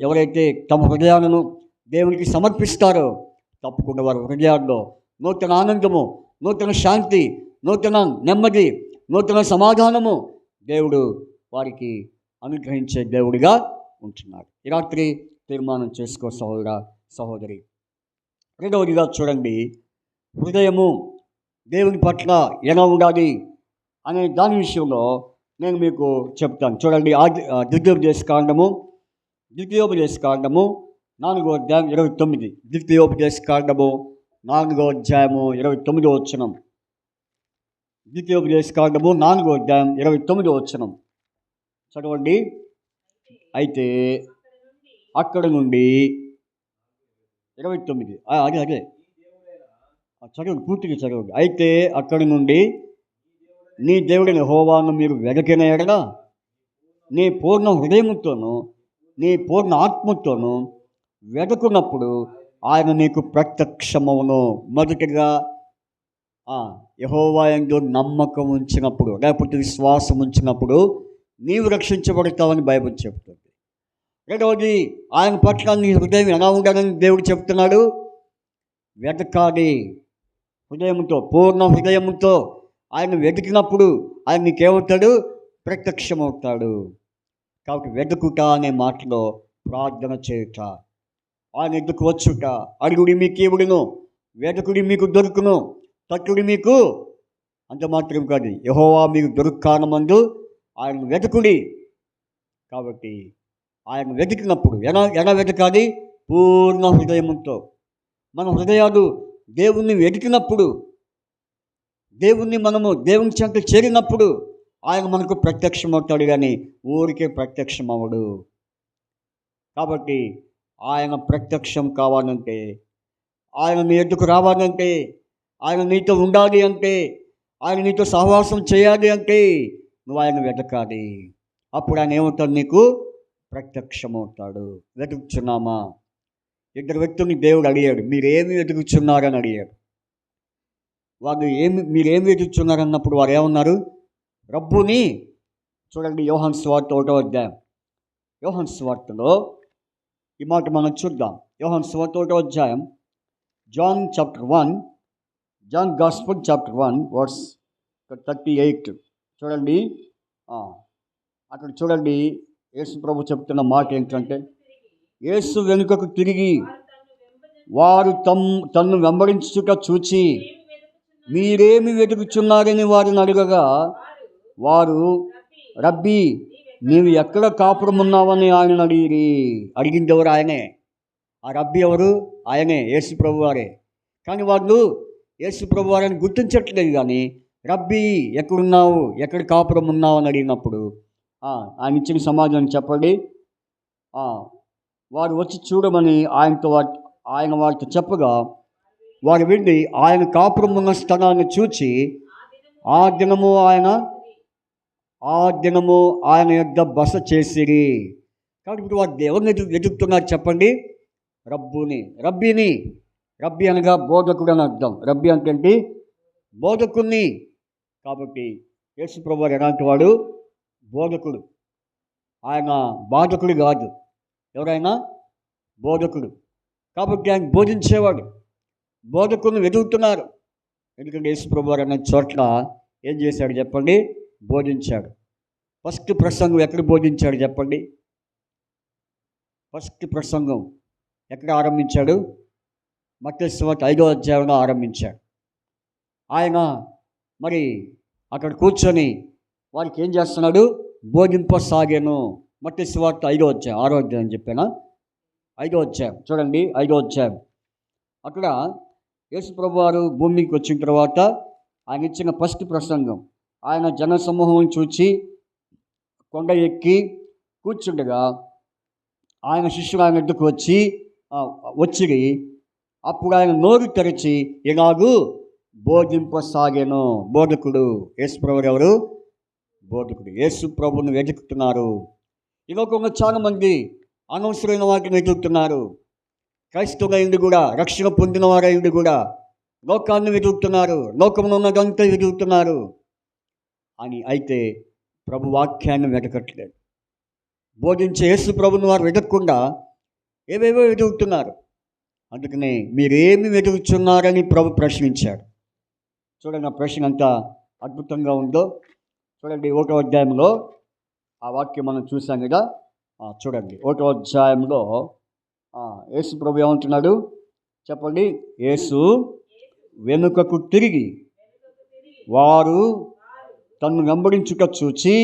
ఎవరైతే తమ హృదయాలను దేవునికి సమర్పిస్తారో తప్పకుండా వారి హృదయాల్లో నూతన ఆనందము, నూతన శాంతి, నూతన నెమ్మది, నూతన సమాధానము దేవుడు వారికి అనుగ్రహించే దేవుడిగా ఉంటున్నాడు. ఈ రాత్రి తీర్మానం చేసుకో సహోదరి. రెండవదిగా చూడండి, హృదయము దేవుని పట్ల ఎలా ఉండాలి అనే దాని విషయంలో నేను మీకు చెప్తాను. చూడండి, ద్వితీయోపదేశ కాండము 4వ అధ్యాయం 29. ద్వితీయోపదేశ కాండము 4వ అధ్యాయము 29వ వచనం. ద్వితీయోపదేశ కాండము 4వ అధ్యాయం 29వ వచనం చదవండి. అయితే అక్కడ నుండి 29 అదే చదవండి, పూర్తిగా చదవండి. అయితే అక్కడి నుండి నీ దేవుడిని యెహోవాను మీరు వెదకిన ఎడల నీ పూర్ణ హృదయముతోనూ నీ పూర్ణ ఆత్మతోనూ వెదకున్నప్పుడు ఆయన నీకు ప్రత్యక్షమవును. మొదటిగా యెహోవా యందు నమ్మకం ఉంచినప్పుడు, లేకపోతే విశ్వాసం ఉంచినప్పుడు నీవు రక్షించబడతావని బైబిల్ చెప్తుంది. రెండవది, ఆయన పట్ల నీ హృదయం ఎలా ఉండాలని దేవుడు చెప్తున్నాడు. వెతకాలి హృదయంతో, పూర్ణ హృదయంతో. ఆయన వెతికినప్పుడు ఆయన నీకేమవుతాడు? ప్రత్యక్షమవుతాడు. కాబట్టి వెతుకుట అనే మాటలో ప్రార్థన చేయుట, ఆయన ఎద్దుకు వచ్చుట, అడుగుడి మీకు ఇవ్వడును, వెతుకుడి మీకు దొరుకును, తట్టుడి మీకు. అంత మాత్రం కాదు, యెహోవా మీకు దొరుకానమందు ఆయన వెతుకుడి. కాబట్టి ఆయన వెతికినప్పుడు ఎలా వెతకాలి? పూర్ణ హృదయంతో. మన హృదయాలు దేవుణ్ణి వెతికినప్పుడు, దేవుని చెంత చేరినప్పుడు ఆయన మనకు ప్రత్యక్షమవుతాడు, కానీ ఊరికే ప్రత్యక్షమవుడు. కాబట్టి ఆయన ప్రత్యక్షం కావాలంటే, ఆయన నీ ఎద్దుకు రావాలంటే, ఆయన నీతో ఉండాలి అంటే, ఆయన నీతో సహవాసం చేయాలి అంటే నువ్వు ఆయన వెతకాలి. అప్పుడు ఆయన ఏమవుతాడు? నీకు ప్రత్యక్షమవుతాడు. వెతుకుచున్నామా? ఇద్దరు వ్యక్తుల్ని దేవుడు అడిగాడు, మీరేమి వెతుకుచున్నారని అడిగాడు. మీరేమి వెతుకుచున్నారు అన్నప్పుడు వారు ఏమన్నారు? రబ్బుని. చూడండి, యోహాను సువార్త 1వ అధ్యాయం. యోహాను సువార్తలో ఈ మాట మనం చూద్దాం. యోహాను సువార్త 1వ అధ్యాయం, జాన్ గాస్పెల్ చాప్టర్ 1 వర్స్ 38. చూడండి, అక్కడ చూడండి, యేసు ప్రభు చెప్తున్న మాట ఏంటంటే, యేసు వెనుకకు తిరిగి వారు తన్ను వెంబడించుట చూచి మీరేమి వెతుకుచున్నారని వారిని అడగగా, వారు రబ్బీ నీవు ఎక్కడ కాపురం ఉన్నావని ఆయన అడిగింది ఎవరు? ఆయనే. ఆ రబ్బీ ఎవరు? ఆయనే, యేసు ప్రభు వారే. కానీ వాళ్ళు యేసు ప్రభు వారిని గుర్తించట్లేదు. కానీ రబ్బీ ఎక్కడున్నావు, ఎక్కడ కాపురం ఉన్నావు అని అడిగినప్పుడు ఆయన ఇచ్చిన సమాధానం చెప్పండి. వారు వచ్చి చూడమని ఆయన వారితో చెప్పగా, వారు వెళ్ళి ఆయన కాపురం ఉన్న స్థలాన్ని చూచి ఆ దినము ఆయన యొద్ద బస చేసిరి. కాబట్టి ఇప్పుడు వారు ఎవరిని వెతుకుతున్నారు చెప్పండి? రబ్బీని. రబ్బీ అనగా బోధకుడు అని అర్థం. రబ్బీ అంటే బోధకుడిని. కాబట్టి యేసు ప్రభు వారు ఎలాంటి వాడు? బోధకుడు. ఆయన బాధకుడు కాదు. ఎవరైనా బోధకుడు. కాబట్టి ఆయన బోధించేవాడు. బోధకుడిని వెతుకుతున్నారు. ఎందుకంటే యేసు ప్రభు వారు అన్న చోట్ల ఏం చేశాడు చెప్పండి? బోధించాడు. ఫస్ట్ ప్రసంగం ఎక్కడ బోధించాడు చెప్పండి? ఫస్ట్ ప్రసంగం ఎక్కడ ఆరంభించాడు? మత్తయి సువార్త 5వ అధ్యాయంలో ఆరంభించాడు. ఆయన మరి అక్కడ కూర్చొని వారికి ఏం చేస్తున్నాడు? బోధింపసాగాను. మత్తయి సువార్త 5వ అధ్యాయం, 6వ అధ్యాయం చెప్పానా? 5వ అధ్యాయం చూడండి, 5వ అధ్యాయం. అక్కడ యేసు ప్రభు వారు భూమికి వచ్చిన తర్వాత ఆయన ఇచ్చిన ఫస్ట్ ప్రసంగం, ఆయన జన సమూహం చూచి కొండ ఎక్కి కూర్చుండగా ఆయన శిష్యులు ఆయన ఎద్దుకు వచ్చిరి. అప్పుడు ఆయన నోరు తెరిచి ఇలాగూ బోధింపసాగాను. బోధకుడు యేసు ప్రభు ఎవరు? బోధకుడు. యేసు ప్రభుని వెతుకుతున్నారు. ఈ లోకంలో చాలామంది అనవసరమైన వాటిని వెతుకుతున్నారు. క్రైస్తవులైంది కూడా, రక్షణ పొందిన వారైంది కూడా లోకాన్ని వెతుకుతున్నారు, లోకంలో ఉన్నదంతా వెతుకుతున్నారు అయితే ప్రభు వాక్యాన్ని వెతకట్లేదు. బోధించే యేసు ప్రభుని వారు వెతకకుండా ఏవేవో వెతుకుతున్నారు. అందుకనే మీరేమి వెతుకుతున్నారని ప్రభు ప్రశ్నించాడు. చూడండి, ఆ ప్రశ్న అంత అద్భుతంగా ఉందో. చూడండి, 1వ అధ్యాయంలో ఆ వాక్యం మనం చూసాం కదా. చూడండి, 1వ అధ్యాయంలో యేసు ప్రభు ఏమంటున్నాడు చెప్పండి? యేసు వెనుకకు తిరిగి వారు తన్ను వెంబడించుట చూచి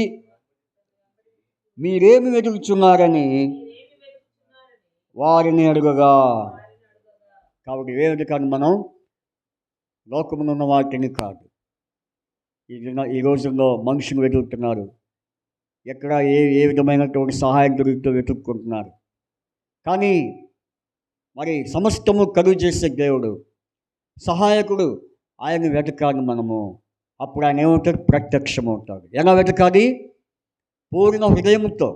మీరేమి వెతుకుతున్నారని వారిని అడుగగా. కాబట్టి ఏ వెతకాలి మనం? లోకములో ఉన్న వాటిని కాదు. ఈ రోజుల్లో మనుషులు వెతుకుతున్నారు. ఎక్కడ ఏ విధమైనటువంటి సహాయం దొరికితో వెతుక్కుంటున్నారు. కానీ మరి సమస్తము కలుగు చేసే దేవుడు, సహాయకుడు, ఆయన వెతకాలి మనము. అప్పుడు ఆయన ఏమవుతాడు? ప్రత్యక్షమవుతాడు. ఎలా వెతకాలి? పూర్ణ హృదయముతో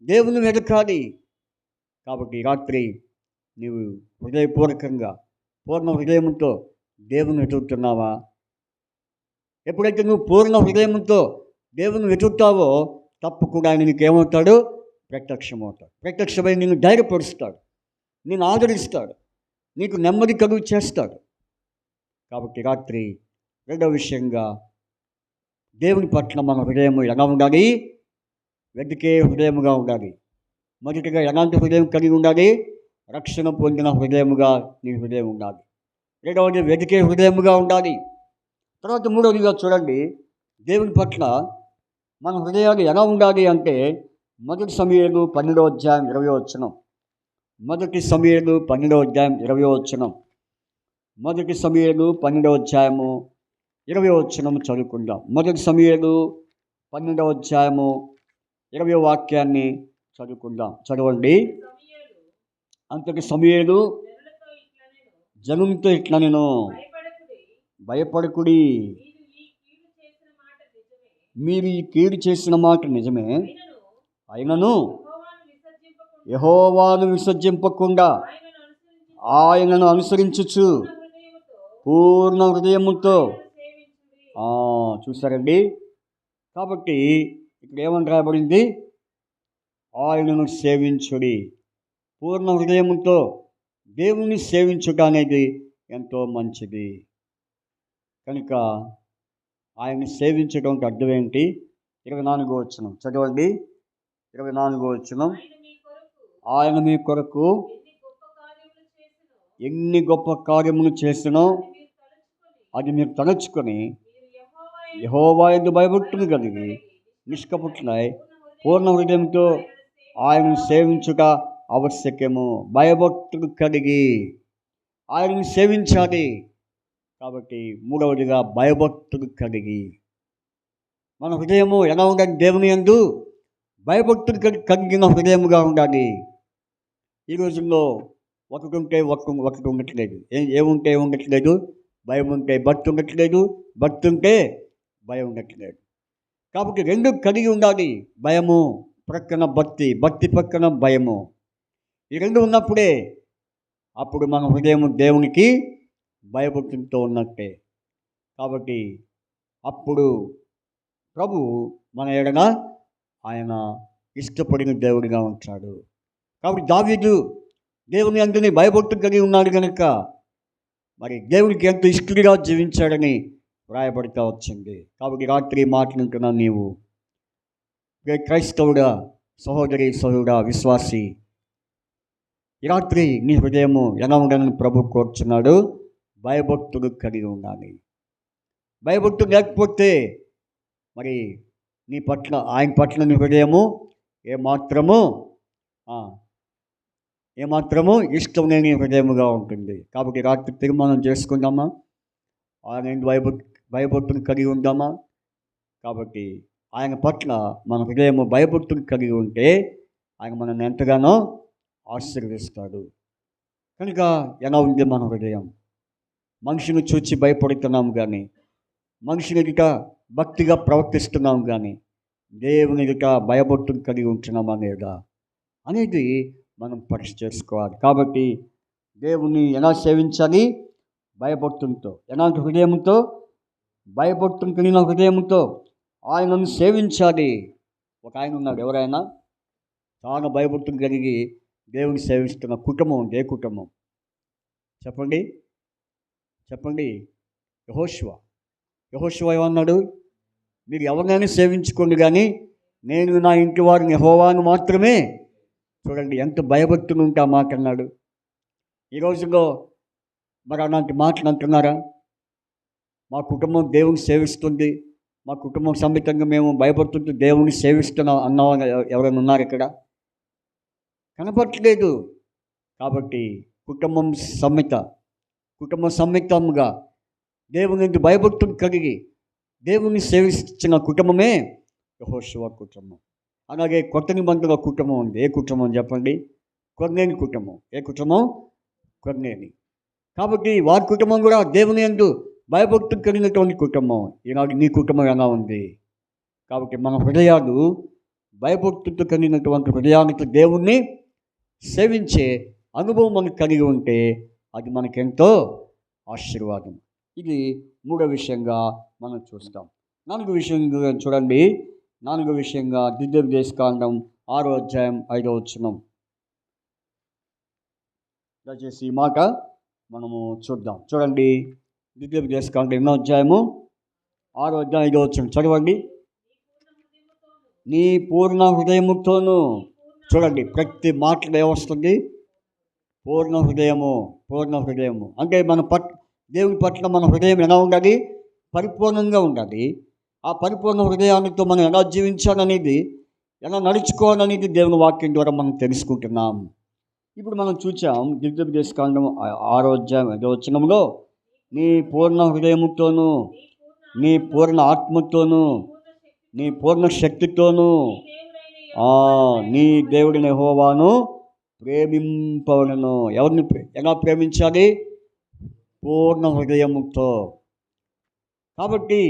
దేవుని వెతకాలి. కాబట్టి రాత్రి నీవు హృదయపూర్వకంగా పూర్ణ హృదయంతో దేవుని వెతుకుతున్నావా? ఎప్పుడైతే నువ్వు పూర్ణ హృదయంతో దేవుని వెతుకుతావో తప్పకుండా ఆయన నీకేమవుతాడు? ప్రత్యక్షమవుతాడు. ప్రత్యక్షమై నిన్ను ధైర్యపరుస్తాడు, నిన్ను ఆదరిస్తాడు, నీకు నెమ్మది కలుగు చేస్తాడు. కాబట్టి రాత్రి రెండవ విషయంగా దేవుని పట్ల మన హృదయం ఎలా ఉండాలి? వెతికే హృదయముగా ఉండాలి. మొదటిగా ఎలాంటి హృదయం కలిగి ఉండాలి? రక్షణ పొందిన హృదయముగా నీ హృదయం ఉండాలి. రెండవది వెతికే హృదయముగా ఉండాలి. తర్వాత మూడవదిగా చూడండి, దేవుని పట్ల మన హృదయాలు ఎలా ఉండాలి అంటే మొదటి సమూయేలు 12వ అధ్యాయం 20వ వచనం. మొదటి సమూయేలు 12వ అధ్యాయం 20వ వచనం. మొదటి సమూయేలు 12వ అధ్యాయము 20వ వచనం చదువుకుందాం. మొదటి సమూయేలు 12వ అధ్యాయము 20వ వాక్యాన్ని చదువుకుందాం. చదవండి. అంతటి సమూయేలు జనంతో ఇట్లా నేను భయపడకుడి, మీరు ఈ కీడు చేసిన మాట నిజమే, అయినను యెహోవాను విసర్జింపకుండా ఆయనను అనుసరించుచు పూర్ణ హృదయముతో. చూసారండి. కాబట్టి ఇక్కడ ఏమని రాయబడింది? ఆయనను సేవించుడి. పూర్ణ హృదయముతో దేవుని సేవించుట అనేది ఎంతో మంచిది. కనుక ఆయన్ని సేవించడం అర్థం ఏంటి? 24వ వచనం చదవండి. 24వ వచనం. ఆయన మీ కొరకు ఎన్ని గొప్ప కార్యములు చేసినో అది మీరు తలచుకొని యెహోవా యందు భయభక్తులు కలిగి నిష్కపటులై పూర్ణ హృదయంతో ఆయనను సేవించుట ఆవశ్యకము. భయభక్తులు కలిగి ఆయనను సేవించాలి. కాబట్టి మూడవదిగా భయభక్తులు కలిగి మన హృదయము ఎలా ఉండాలి? దేవుని యందు భయభక్తులు కలిగిన హృదయముగా ఉండాలి. ఈ రోజుల్లో ఒకటి ఉంటే ఒకటి ఉండట్లేదు. ఏముంటే ఉండట్లేదు? భయం ఉంటే భక్తి ఉండట్లేదు, భక్తి ఉంటే భయం ఉండట్లేదు. కాబట్టి రెండు కలిగి ఉండాలి. భయము ప్రక్కన భక్తి, భక్తి ప్రక్కన భయము. ఈ రెండు ఉన్నప్పుడే అప్పుడు మన హృదయం దేవునికి భయభక్తులతో ఉన్నట్టే. కాబట్టి అప్పుడు ప్రభు మన ఎడన ఆయన ఇష్టపడిన దేవుడిగా ఉంటాడు. కాబట్టి దావీదు దేవుని అందరినీ భయభక్తులు కలిగి ఉన్నాడు కనుక మరి దేవునికి ఎంతో ఇష్టడిగా జీవించాడని వ్రాయబడుతూ వచ్చింది. కాబట్టి రాత్రి మాట్లాడుతున్నా నీవు క్రైస్తవుడా, సహోదరి సహోదరుడా, విశ్వాసి, ఈ రాత్రి నీ హృదయము ఎలా ఉండాలని ప్రభు కోరుచున్నాడు? భయభక్తులు కలిగి ఉండాలి. భయభక్తులు లేకపోతే మరి నీ పట్ల, ఆయన పట్ల నీ హృదయము ఏమాత్రము ఇష్టం లేని హృదయముగా ఉంటుంది. కాబట్టి రాత్రి తీర్మానం చేసుకుందామా? ఆయన భయభక్తులు కలిగి ఉందామా? కాబట్టి ఆయన పట్ల మన హృదయము భయభక్తులు కలిగి ఉంటే ఆయన మనల్ని ఎంతగానో ఆశీర్వదిస్తాడు. కనుక ఎలా ఉంది మన హృదయం? మనిషిని చూచి భయపడుతున్నాం కానీ, మనిషిని ఎదుట భక్తిగా ప్రవర్తిస్తున్నాం కానీ, దేవుని ఎదుట భయభక్తులు కలిగి ఉంటున్నామా లేదా అనేది మనం పరీక్ష చేసుకోవాలి. కాబట్టి దేవుని ఎలా సేవించాలి? భయభక్తులతో. ఎలాంటి హృదయంతో? భయభక్తులు కలిగిన హృదయంతో ఆయనను సేవించాలి. ఒక ఆయన ఉన్నాడు, ఎవరైనా చాలా భయభక్తులు కలిగి దేవుని సేవిస్తున్న కుటుంబం ఉంది. ఏ కుటుంబం చెప్పండి? యెహోషువ ఏమన్నాడు? మీరు ఎవరినైనా సేవించుకోండి కానీ నేను నా ఇంటి వారిని యెహోవాను మాత్రమే. చూడండి ఎంత భయభక్తులు ఉంటే ఆ మాట అన్నాడు. ఈ రోజుల్లో మరి అలాంటి మాటలు అంటున్నారా? మా కుటుంబం దేవుని సేవిస్తుంది, మా కుటుంబం సమితంగా మేము భయపడుతుంటూ దేవుని సేవిస్తున్నాం అన్నవాళ్ళు ఎవరైనా ఉన్నారు ఇక్కడ? కనపడట్లేదు. కాబట్టి కుటుంబం సమ్మితంగా దేవుని భయభక్తులు కలిగి దేవుని సేవించిన కుటుంబమే యెహోషువ కుటుంబం. అలాగే కొత్త నిబంధన కుటుంబం ఉంది. ఏ కుటుంబం చెప్పండి? కొర్నేలి కుటుంబం. ఏ కుటుంబం? కొర్నేలి. కాబట్టి వారి కుటుంబం కూడా దేవుని యందు భయభక్తి కలిగినటువంటి కుటుంబం. ఈనాడు నీ కుటుంబం ఎలా ఉంది? కాబట్టి మన హృదయాలు భయభక్తితో కలిగినటువంటి హృదయానికి దేవుణ్ణి సేవించే అనుభవం మనకు కలిగి ఉంటే అది మనకెంతో ఆశీర్వాదం. ఇది మూడో విషయంగా మనం చూస్తాం. నాలుగో విషయంగా చూడండి. నాలుగో విషయంగా ద్వితీయోపదేశకాండం 6వ అధ్యాయం 5వ వచనం. దయచేసి ఈ మాట మనము చూద్దాం. చూడండి, ద్వితీయోపదేశకాండం 8వ అధ్యాయము 6వ అధ్యాయం 5వ వచనం చదవండి. నీ పూర్ణ హృదయముతోను. చూడండి, ప్రతి మాటలో ఏమొస్తుంది? పూర్ణ హృదయము, పూర్ణ హృదయము. అంటే మన దేవుని పట్ల మన హృదయం ఎలా ఉండాలి? పరిపూర్ణంగా ఉండాలి. ఆ పరిపూర్ణ హృదయానితో మనం ఎలా జీవించాలనేది, ఎలా నడుచుకోవాలనేది దేవుని వాక్యం ద్వారా మనం తెలుసుకుంటున్నాం. ఇప్పుడు మనం చూసాం ద్వితీయోపదేశకాండం 6వ అధ్యాయం 5వ వచనంలో నీ పూర్ణ హృదయముతోను, నీ పూర్ణ ఆత్మతోను, నీ పూర్ణ శక్తితోను నీ దేవుడిని యెహోవాను ప్రేమింపవలెను. ఎవరిని ఎలా ప్రేమించాలి? పూర్ణ హృదయముతో. కాబట్టి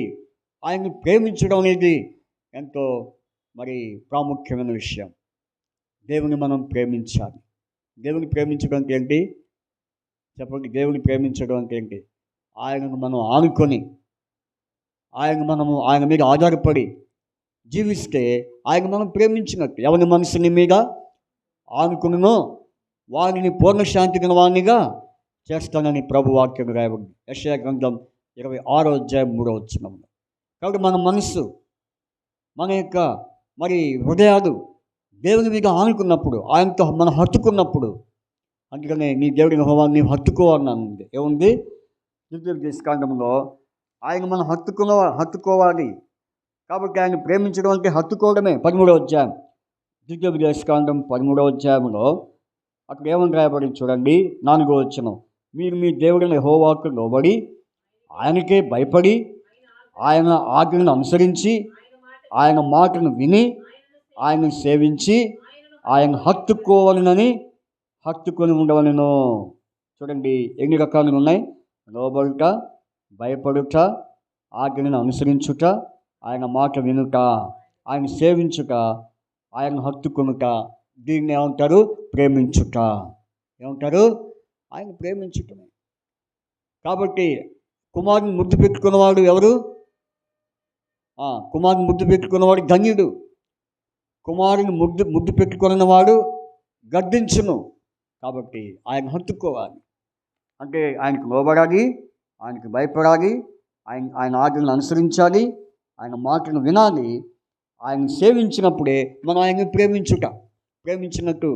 ఆయన్ని ప్రేమించడం అనేది ఎంతో ప్రాముఖ్యమైన విషయం. దేవుని మనం ప్రేమించాలి. దేవుని ప్రేమించడం అంటే ఏంటి చెప్పండి? దేవుని ప్రేమించడం అంటే ఏంటి? ఆయనను మనం ఆనుకొని, ఆయన మీద ఆధారపడి జీవిస్తే ఆయన మనం ప్రేమించినట్టు. ఎవరి మనసుని మీద ఆనుకునో వారిని పూర్ణశాంతి గలవానిగా చేస్తానని ప్రభు వాక్యం రాయబడింది. యెషయా గ్రంథం 26వ అధ్యాయం 3వ వచనంలో. కాబట్టి మన మనస్సు, మన యొక్క హృదయాలు దేవుని మీద ఆనుకున్నప్పుడు, ఆయనతో మనం హత్తుకున్నప్పుడు, అందుకనే నీ దేవుడిని యెహోవాను నీవు హత్తుకోవాలన్నది ఏముంది? ద్వితీయోపదేశకాండంలో ఆయన మనం హత్తుకోవాలి. కాబట్టి ఆయన ప్రేమించడం అంటే హత్తుకోవడమే. 13వ అధ్యాయం ద్వితీయోపదేశకాండం 13వ అధ్యాయంలో అక్కడ ఏమని రాయబడింది చూడండి, 4వ వచనం. మీరు మీ దేవుడిని యెహోవాకు లోబడి ఆయనకే భయపడి ఆయన ఆజ్ఞలను అనుసరించి ఆయన మాటను విని ఆయనను సేవించి ఆయన హత్తుకొని ఉండవలెను. చూడండి, ఎన్ని రకాలు ఉన్నాయి? లోబడుట, భయపడుట, ఆజ్ఞలను అనుసరించుట, ఆయన మాట వినుట, ఆయన సేవించుట, ఆయన హత్తుకొనుట. దీన్ని ఏమంటారు? ప్రేమించుట. ఏమంటారు? ఆయన ప్రేమించుటమే. కాబట్టి కుమారుని ముద్దు పెట్టుకున్నవాడు ఎవరు? కుమారుని ముద్దు పెట్టుకున్నవాడు ధన్యుడు. కుమారుని ముద్దు పెట్టుకున్నవాడు గద్దించును. కాబట్టి ఆయన హత్తుకోవాలి అంటే ఆయనకు లోబడాలి, ఆయనకు భయపడాలి, ఆయన ఆజ్ఞలను అనుసరించాలి, ఆయన మాటను వినాలి. ఆయన సేవించినప్పుడే మనం ఆయన్ని ప్రేమించినట్టు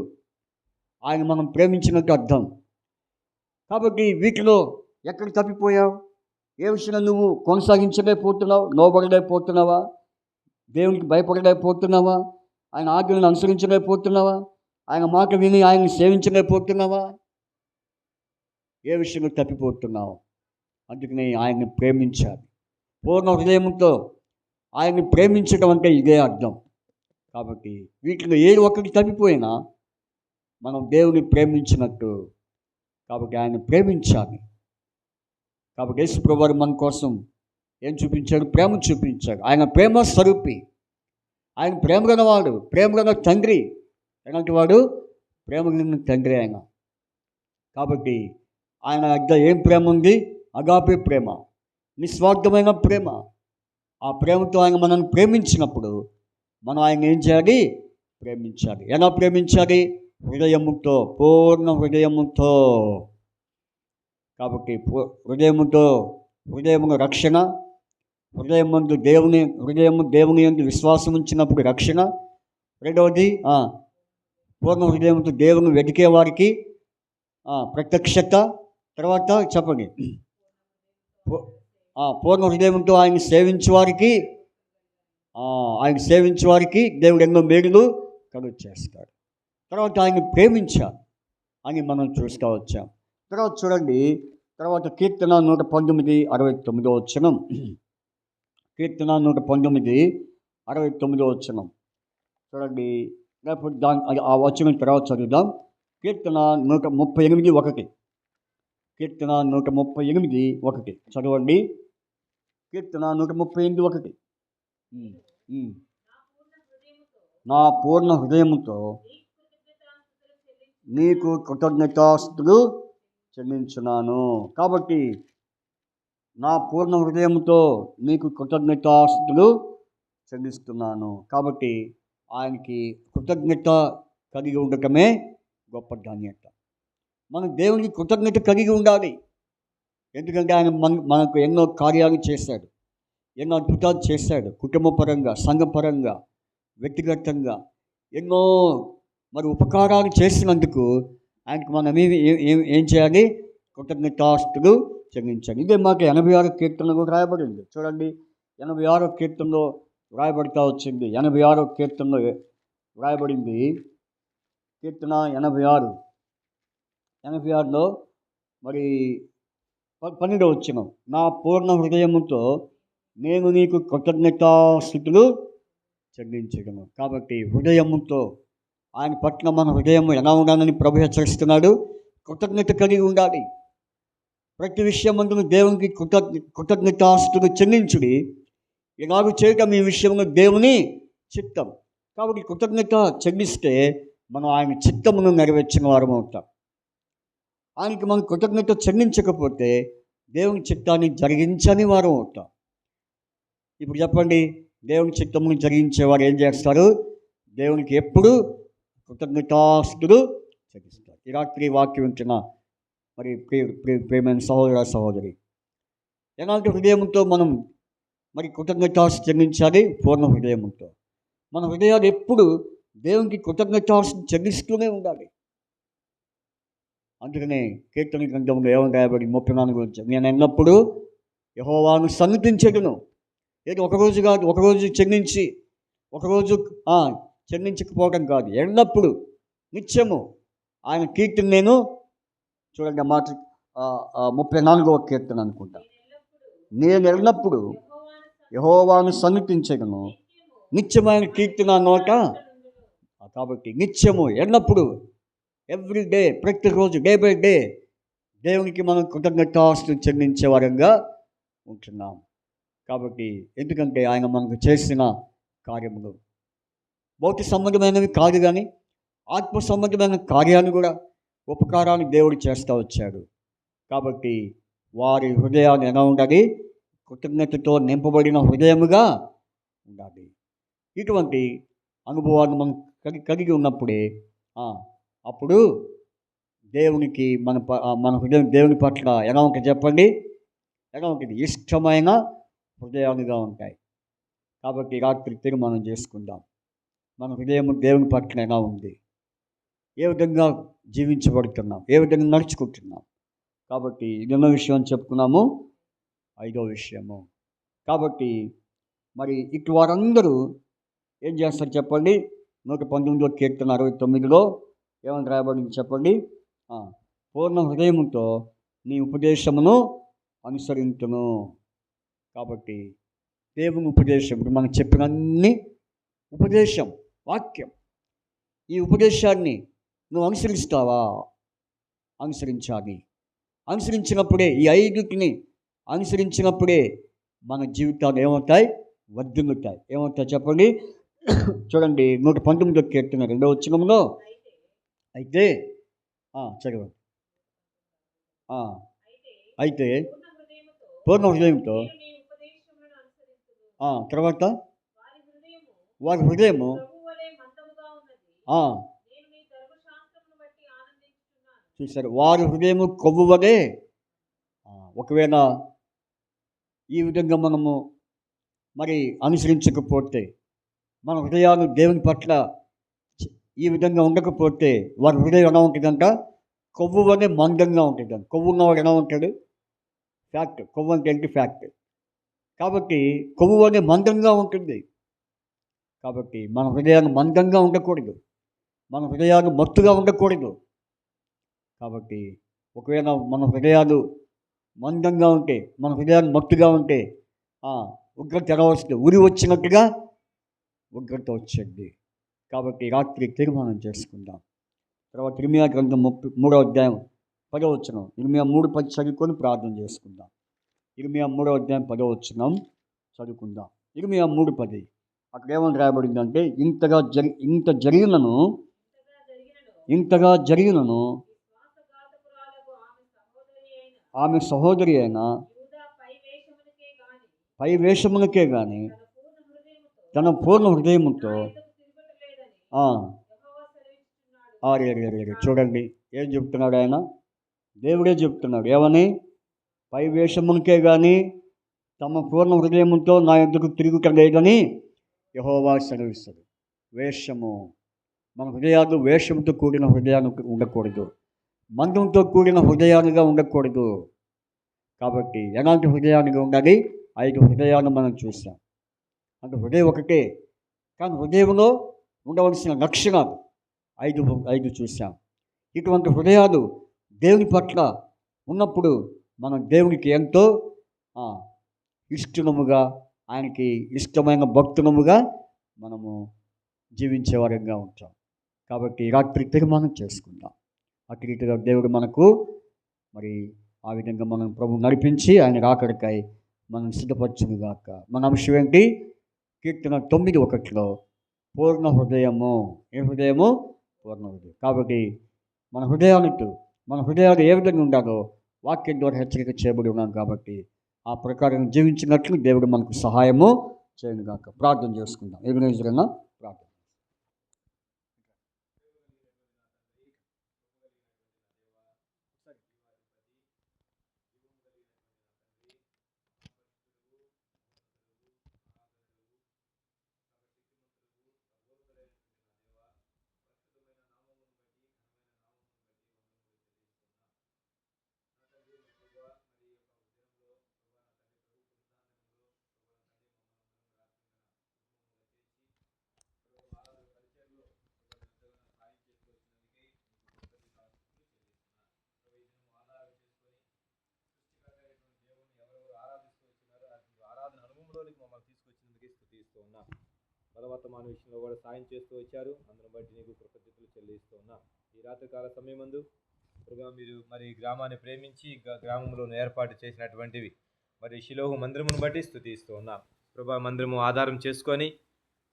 మనం ప్రేమించినట్టు అర్థం. కాబట్టి వీటిలో ఎక్కడ తప్పిపోయావు? ఏ విషయంలో నువ్వు కొనసాగించలేకపోతున్నావు? లోబడలేకపోతున్నావా? దేవునికి భయపడలేకపోతున్నావా? ఆయన ఆజ్ఞలను అనుసరించలేకపోతున్నావా? ఆయన మాట విని ఆయన్ని సేవించలేకపోతున్నావా? ఏ విషయంలో తప్పిపోతున్నావు? అందుకని ఆయన్ని ప్రేమించాలి. పూర్ణ హృదయంతో ఆయన్ని ప్రేమించడం అంటే ఇదే అర్థం. కాబట్టి వీటిలో ఏది ఒక్కటి తప్పిపోయినా మనం దేవుని ప్రేమించినట్టు. కాబట్టి ఆయన ప్రేమించాలి. కాబట్టి యేసు ప్రభువు మన కోసం ఏం చూపించాడు? ప్రేమ చూపించాడు. ఆయన ప్రేమ స్వరూపి. ఆయన ప్రేమ గలవాడు, ప్రేమ గల తండ్రి. ఎలాంటి వాడు? ప్రేమ కలిగిన తండ్రి ఆయన. కాబట్టి ఆయన దగ్గర ఏం ప్రేమ ఉంది? అగాపే ప్రేమ, నిస్వార్థమైన ప్రేమ. ఆ ప్రేమతో ఆయన మనల్ని ప్రేమించినప్పుడు మనం ఆయన ఏం చేయాలి? ప్రేమించాలి. ఎలా ప్రేమించాలి? హృదయముతో, పూర్ణ హృదయముతో. కాబట్టి హృదయమును రక్షణ, దేవుని యందు విశ్వాసం ఉంచినప్పుడు రక్షణ. రెండవది పూర్ణ హృదయంతో దేవుని వెతికే వారికి ప్రత్యక్షత. తర్వాత చెప్పండి, పూర్ణ హృదయంతో ఆయన సేవించే వారికి దేవుడు ఎన్నో మేలులు కలుగ చేస్తాడు. తర్వాత ఆయన ప్రేమించాలి అని మనం చూస్తూ వచ్చాం. తర్వాత చూడండి, తర్వాత కీర్తన 119:69 వచనం. కీర్తన 119:69 వచనం చూడండి. లేకపోతే ఆ వచనం తర్వాత చదువుదాం. కీర్తన 138:1. కీర్తన 138:1 చదవండి. కీర్తన 138:1. నా పూర్ణ హృదయముతో నీకు కృతజ్ఞతాస్తుతులు చెల్లించున్నాను. కాబట్టి నా పూర్ణ హృదయంతో నీకు కృతజ్ఞతాస్తుతులు చెల్లిస్తున్నాను. కాబట్టి ఆయనకి కృతజ్ఞత కలిగి ఉండటమే గొప్ప ధన్యత. మనం దేవునికి కృతజ్ఞత కలిగి ఉండాలి. ఎందుకంటే ఆయన మనకు ఎన్నో కార్యాలు చేశాడు, ఎన్నో అద్భుతాలు చేశాడు. కుటుంబపరంగా, సంఘపరంగా, వ్యక్తిగతంగా ఎన్నో మరి ఉపకారాలు చేసినందుకు ఆయనకు మనం ఏం చేయాలి? కృతజ్ఞతాస్తుతులు చెల్లించాలి. ఇదే మాకు 86 కీర్తనలో రాయబడింది. చూడండి, 86 కీర్తనలో రాయబడతా వచ్చింది. 86 కీర్తనలో రాయబడింది. కీర్తన 86లో మరి 12వ వచనం, నా పూర్ణ హృదయముతో నేను నీకు కృతజ్ఞతాస్తుతులు చెల్లించగలను. కాబట్టి హృదయముతో ఆయన పట్ల మన హృదయం ఎలా ఉండాలని ప్రభు హెచ్చరిస్తున్నాడు. కృతజ్ఞత కలిగి ఉండాలి. ప్రతి విషయమందు దేవునికి కృతజ్ఞతాస్తుతులు చెల్లించుడి. ఇలాగ చేయటం ఈ విషయంలో దేవుని చిత్తం. కాబట్టి కృతజ్ఞత చెల్లిస్తే మనం ఆయన చిత్తమును నెరవేర్చిన వారం అవుతాం. ఆయనకి మనం కృతజ్ఞత చెల్లించకపోతే దేవుని చిత్తాన్ని జరిగించని వారం అవుతాం. ఇప్పుడు చెప్పండి, దేవుని చిత్తమును జరిగించేవారు ఏం చేస్తారు? దేవునికి ఎప్పుడు కృతజ్ఞతాస్తుతులు చెల్లిస్తారు. ఈ రాత్రి వాక్యం వింటున్న మరి ప్రియమైన సహోదర సహోదరి, ఎలాంటి హృదయంతో మనం మరి కృతజ్ఞతాస్తుతులు చెల్లించాలి? పూర్ణ హృదయంతో. మన హృదయాలు ఎప్పుడు దేవునికి కృతజ్ఞతాస్తుతులు చెల్లిస్తూనే ఉండాలి. అందుకనే కీర్తన గ్రంథంలో ఏమని రాయబడి 34 గురించి, నేను ఎల్లప్పుడూ యెహోవాను సన్నుతించెదను. ఏదో ఒకరోజు కాదు, ఒకరోజు చెల్లించి ఒకరోజు చెల్లించకపోవడం కాదు, ఎల్లప్పుడూ నిత్యము ఆయన కీర్తన నేను చూడండి. ఆ మాట 34వ కీర్తన అనుకుంటా. నేను ఎల్లప్పుడూ యెహోవాను సన్నుతించెదను, నిత్యమైన కీర్తన నోట. కాబట్టి నిత్యము, ఎల్లప్పుడూ, ఎవ్రీ డే, ప్రతిరోజు, డే బై డే దేవునికి మనం కృతజ్ఞతాస్తుతులు చెల్లించే వారంగా ఉంటున్నాం. కాబట్టి ఎందుకంటే ఆయన మనకు చేసిన కార్యములు భౌతిక సంబంధమైనవి కాదు, కానీ ఆత్మ సంబంధమైన కార్యాలు కూడా, ఉపకారాన్ని దేవుడు చేస్తూ వచ్చాడు. కాబట్టి వారి హృదయాన్ని ఎలా ఉండాలి? కృతజ్ఞతతో నింపబడిన హృదయముగా ఉండాలి. ఇటువంటి అనుభవాన్ని మనం కలిగి ఉన్నప్పుడే అప్పుడు దేవునికి మన హృదయం దేవుని పట్ల ఎలా ఉంటుంది చెప్పండి? ఎలా ఉంటుంది? ఇష్టమైన హృదయాలుగా ఉంటాయి. కాబట్టి రాత్రి తీర్మానం చేసుకుందాం, మన హృదయం దేవుని పట్ల ఎలా ఉంది, ఏ విధంగా జీవించబడుతున్నాం, ఏ విధంగా నడుచుకుంటున్నాం. కాబట్టి ఎన్నో విషయం చెప్పుకున్నాము. 5వ విషయము. కాబట్టి మరి ఇటు వారందరూ ఏం చేస్తారు చెప్పండి? 119వ కీర్తన 69లో ఏమని రాయబడింది చెప్పండి? పూర్ణ హృదయముతో నీ ఉపదేశమును అనుసరించును. కాబట్టి దేవుని ఉపదేశం, ఇప్పుడు మనం చెప్పినన్ని ఉపదేశం, వాక్యం, ఈ ఉపదేశాన్ని నువ్వు అనుసరిస్తావా? అనుసరించాలి. అనుసరించినప్పుడే, ఈ 5టిని అనుసరించినప్పుడే మన జీవితాలు ఏమవుతాయి? వర్ధిల్లుతాయి. ఏమవుతాయి చెప్పండి? చూడండి, 119వ కీర్తన 2వ వచనంలో, అయితే చదవండి. అయితే పూర్ణ హృదయంతో, తర్వాత వారి హృదయము చూశారు, వారి హృదయము కొవ్వువలే. ఒకవేళ ఈ విధంగా మనము మరి అనుసరించకపోతే, మన హృదయాలు దేవుని పట్ల ఈ విధంగా ఉండకపోతే, వారి హృదయం ఎలా ఉంటుందంట? కొవ్వు వలె మందంగా ఉంటుందంట. కొవ్వు ఉన్నవాడు ఎలా ఉంటాడు? ఫ్యాక్ట్. కొవ్వు అంటే ఏంటి? ఫ్యాక్ట్. కాబట్టి కొవ్వు వలె మందంగా ఉంటుంది. కాబట్టి మన హృదయాలు మందంగా ఉండకూడదు, మన హృదయాలు మత్తుగా ఉండకూడదు. కాబట్టి ఒకవేళ మన హృదయాలు మందంగా ఉంటే, మన హృదయాలు మత్తుగా ఉంటే ఉగ్రత ఎలా వస్తుంది? ఉరి వచ్చినట్టుగా ఉగ్రత వచ్చింది. కాబట్టి రాత్రి తీర్మానం చేసుకుందాం. తర్వాత ఇర్మియా గ్రంథం 33వ అధ్యాయం 10 ఇర్మియా 3:10 చదువుకొని ప్రార్థన చేసుకుందాం. ఇర్మియా 3:10 చదువుకుందాం. ఇర్మియా 3:10 అక్కడ ఏమని రాయబడిందంటే, ఇంతగా జరిగినను ఆమె సహోదరి అయిన పై వేషములకే గాని తన పూర్ణ హృదయముతో చూడండి ఏం చెప్తున్నాడు ఆయన? దేవుడే చెప్తున్నాడు. ఏమని? పై వేషములకే కానీ తమ పూర్ణ హృదయముతో నా యొద్దకు తిరుగుటలేదని యెహోవా సెలవిస్తాడు. వేషము, మన హృదయాలు వేషంతో కూడిన హృదయాలు ఉండకూడదు, మందంతో కూడిన హృదయాలుగా ఉండకూడదు. కాబట్టి ఎలాంటి హృదయాలుగా ఉండాలి? 5 హృదయాలు మనం చూసాం. అంటే హృదయం ఒకటే, కానీ హృదయంలో ఉండవలసిన లక్షణాలు 5 చూసాం. ఇటువంటి హృదయాలు దేవుని పట్ల ఉన్నప్పుడు మనం దేవునికి ఎంతో ఇష్టముగా, ఆయనకి ఇష్టమైన భక్తులముగా మనము జీవించే వారంగా ఉంటాం. కాబట్టి రాత్రి తీర్మానం చేసుకుందాం. అటు రీతిగా దేవుడు మనకు మరి ఆ విధంగా మనం ప్రభు నడిపించి ఆయన రాకడకై మనం సిద్ధపరచునుగాక. మన అంశం ఏంటి? కీర్తన 9:1 పూర్ణ హృదయము. ఏ హృదయము? పూర్ణ హృదయం. కాబట్టి మన హృదయాలు ఏ విధంగా ఉండాలో వాక్యం ద్వారా హెచ్చరిక చేయబడి ఉన్నాం. కాబట్టి ఆ ప్రకారం జీవించినట్లు దేవుడు మనకు సహాయము చేయనుగాక. ప్రార్థన చేసుకుందాం. ఏమైనా ప్రార్థన. మమ్మల్ని తీసుకొచ్చినందుకే స్తుతిస్తూ ఉన్నా. బలవర్తమాన విషయంలో కూడా సాయం చేస్తూ వచ్చారు. అందును బట్టి నీకు కృతజ్ఞతలు చెల్లిస్తూ ఉన్నా. ఈ రాత్రికాల సమయమందు ప్రభా మీరు మరి గ్రామాన్ని ప్రేమించి గ్రామంలో ఏర్పాటు చేసినటువంటివి మరి షిలోహు మందిరమును బట్టి స్తుతిస్తూ ఉన్నా. ప్రభా మందిరము ఆధారం చేసుకొని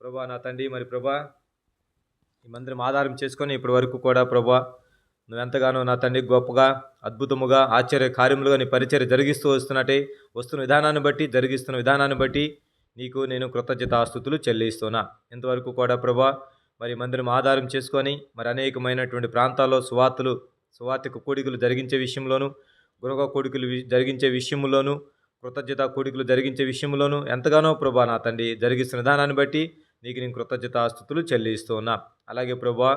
ప్రభా నా తండ్రి మరి ప్రభా ఈ మందిరం ఆధారం చేసుకొని ఇప్పటి వరకు కూడా ప్రభా నువ్వెంతగానో నా తండ్రి గొప్పగా అద్భుతముగా ఆశ్చర్య కార్యములుగా నీ పరిచర్య జరిగిస్తూ వస్తున్న విధానాన్ని బట్టి నీకు నేను కృతజ్ఞతాస్తుతులు చెల్లిస్తున్నా. ఇంతవరకు కూడా ప్రభా మరి మందిరం ఆధారం చేసుకొని మరి అనేకమైనటువంటి ప్రాంతాల్లో సువార్తిక కూడికలు జరిగించే విషయంలోను, గృహ కూడికలు జరిగించే విషయంలోను, కృతజ్ఞత కూడికలు జరిగించే విషయంలోను ఎంతగానో ప్రభా నా తండ్రి జరిగిస్తున్న విధానాన్ని బట్టి నీకు నేను కృతజ్ఞతాస్తుతులు చెల్లిస్తూ ఉన్నా. అలాగే ప్రభా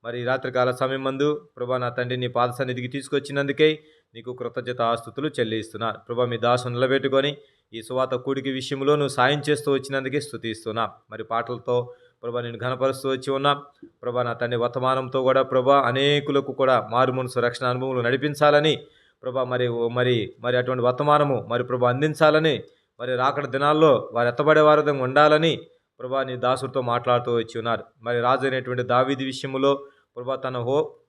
మరి రాత్రికాల సమయం మందు ప్రభా నా తండ్రి నీ పాద సన్నిధికి తీసుకొచ్చినందుకే నీకు కృతజ్ఞతాస్తుతులు చెల్లిస్తున్నా. ప్రభా మీ దాసును నిలబెట్టుకొని ఈ సువార్త కూడికి విషయంలో నువ్వు సాయం చేస్తూ వచ్చినందుకే స్తుతిస్తున్నా. మరి పాటలతో ప్రభా నేను ఘనపరుస్తూ వచ్చి ఉన్నా. ప్రభా నా తండ్రి వర్తమానంతో కూడా ప్రభా అనేకులకు కూడా మారు మనసు రక్షణ అనుభవములు నడిపించాలని ప్రభా మరి అటువంటి వర్తమానము మరి ప్రభా అందించాలని మరి రాకడ దినాల్లో వారు ఎత్తబడే వారిగా ఉండాలని ప్రభా నీ దాసుడితో మాట్లాడుతూ వచ్చి ఉన్నారు. మరి రాజు అయినటువంటి దావీదు విషయములో ప్రభా తన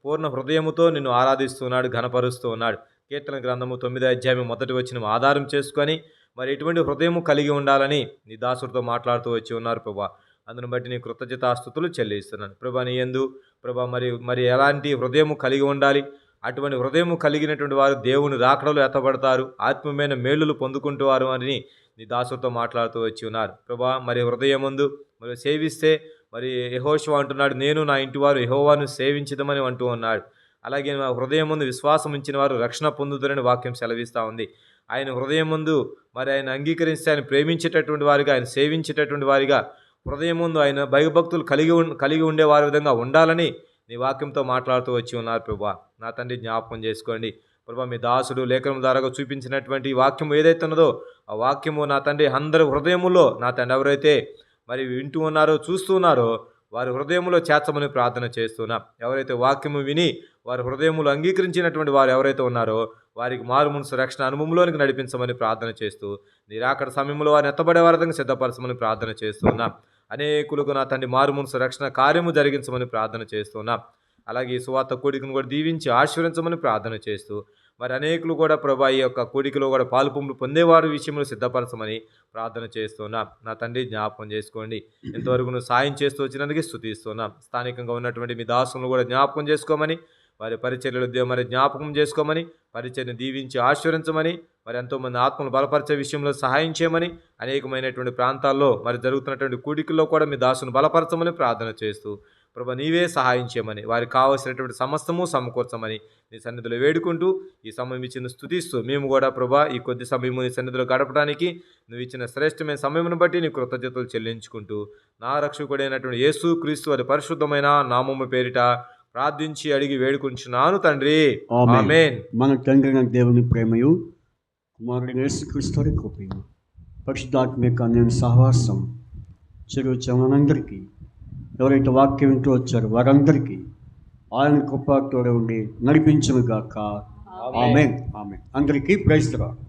పూర్ణ హృదయముతో నిన్ను ఆరాధిస్తున్నాడు, ఘనపరుస్తూ ఉన్నాడు. కీర్తన గ్రంథము 9వ అధ్యాయం 1వ వచనం ఆధారం చేసుకొని మరి ఎటువంటి హృదయము కలిగి ఉండాలని నీ దాసుడితో మాట్లాడుతూ వచ్చి ఉన్నారు ప్రభా. అందును బట్టి నీ కృతజ్ఞతాస్తుతులు చెల్లిస్తున్నాను ప్రభా. నీ యందు ప్రభా మరి ఎలాంటి హృదయము కలిగి ఉండాలి? అటువంటి హృదయము కలిగినటువంటి వారు దేవుని రాకడలో ఎత్తబడతారు, ఆత్మీయమైన మేలులు పొందుకుంటువారు అని నీ దాసుడితో మాట్లాడుతూ వచ్చి ఉన్నారు ప్రభా. మరి హృదయం ముందు మరి సేవిస్తే మరి యెహోషువ అంటున్నాడు, నేను నా ఇంటి వారు యెహోవాను సేవించదమని అంటూ ఉన్నాడు. అలాగే నా హృదయం ముందు విశ్వాసం ఉంచిన వారు రక్షణ పొందుతారని వాక్యం సెలవిస్తూ ఉంది. ఆయన హృదయం ముందు మరి ఆయన అంగీకరిస్తే ఆయన ప్రేమించేటటువంటి వారిగా, ఆయన సేవించేటటువంటి వారిగా హృదయం ముందు ఆయన భయభక్తులు కలిగి ఉండే వారి విధంగా ఉండాలని నీ వాక్యంతో మాట్లాడుతూ వచ్చి ఉన్నారు ప్రభా. నా తండ్రి జ్ఞాపకం చేసుకోండి ప్రభా. మీ దాసుడు లేఖనం ద్వారా చూపించినటువంటి వాక్యం ఏదైతే ఉన్నదో ఆ వాక్యము నా తండ్రి అందరి హృదయములో నా తండ్రి ఎవరైతే మరి వింటూ ఉన్నారో చూస్తూ ఉన్నారో వారి హృదయంలో చేర్చమని ప్రార్థన చేస్తున్నా. ఎవరైతే వాక్యము విని వారి హృదయములు అంగీకరించినటువంటి వారు ఎవరైతే ఉన్నారో వారికి మారు మనసు రక్షణ అనుభవంలోనికి నడిపించమని ప్రార్థన చేస్తూ నీ రాకడ సమయంలో వారిని ఎత్తబడే వారిని సిద్ధపరచమని ప్రార్థన చేస్తున్నా. అనేకులకు నా తండ్రి మారు మనసు రక్షణ కార్యము జరిగించమని ప్రార్థన చేస్తున్నా. అలాగే ఈ సువార్త కూడికను కూడా దీవించి ఆశీర్వదించమని ప్రార్థన చేస్తూ మరి అనేకులు కూడా ప్రభా ఈ యొక్క కూడికలో కూడా పాలుపొంపులు పొందేవారి విషయంలో సిద్ధపరచమని ప్రార్థన చేస్తున్నా. నా తండ్రి జ్ఞాపకం చేసుకోండి. ఇంతవరకు నువ్వు సాయం చేస్తూ వచ్చినందుకే స్తుతిస్తున్నాం. స్థానికంగా ఉన్నటువంటి మీ దాసులను కూడా జ్ఞాపకం చేసుకోమని, వారి పరిచర్యలు మరి జ్ఞాపకం చేసుకోమని, పరిచర్ని దీవించి ఆశీర్వదించమని, మరి ఎంతోమంది ఆత్మలు బలపరిచే విషయంలో సహాయం చేయమని, అనేకమైనటువంటి ప్రాంతాల్లో మరి జరుగుతున్నటువంటి కూడికల్లో కూడా మీ దాసును బలపరచమని ప్రార్థన చేస్తూ ప్రభా నీవే సహాయం చేయమని, వారికి కావలసినటువంటి సమస్తము సమకూర్చమని నీ సన్నిధిలో వేడుకుంటూ ఈ సమయం ఇచ్చిన స్తుతిస్తూ మేము కూడా ప్రభా ఈ కొద్ది సమయము నీ సన్నిధిలో గడపడానికి నువ్వు ఇచ్చిన శ్రేష్టమైన సమయమును బట్టి నీ కృతజ్ఞతలు చెల్లించుకుంటూ నా రక్షకుడైనటువంటి యేసు క్రీస్తు వారి పరిశుద్ధమైన నామము పేరిట ప్రార్థించి అడిగి వేడుకుంటున్నాను తండ్రి. ఆమేన్. మన తండ్రి అయిన దేవుని ప్రేమయు కుమారుడైన యేసుక్రీస్తు వారి కృపయు పరిశుద్ధాత్మిక అన్యోన్య సహవాసం చెరువుచమనందరికీ ఎవరైతే వాక్యం వింటూ వచ్చారో వారందరికీ ఆయన కృప తోడే ఉండి నడిపించును గాక. ఆమేన్. ఆమేన్. అందరికీ ప్రైజ్ ది లార్డ్.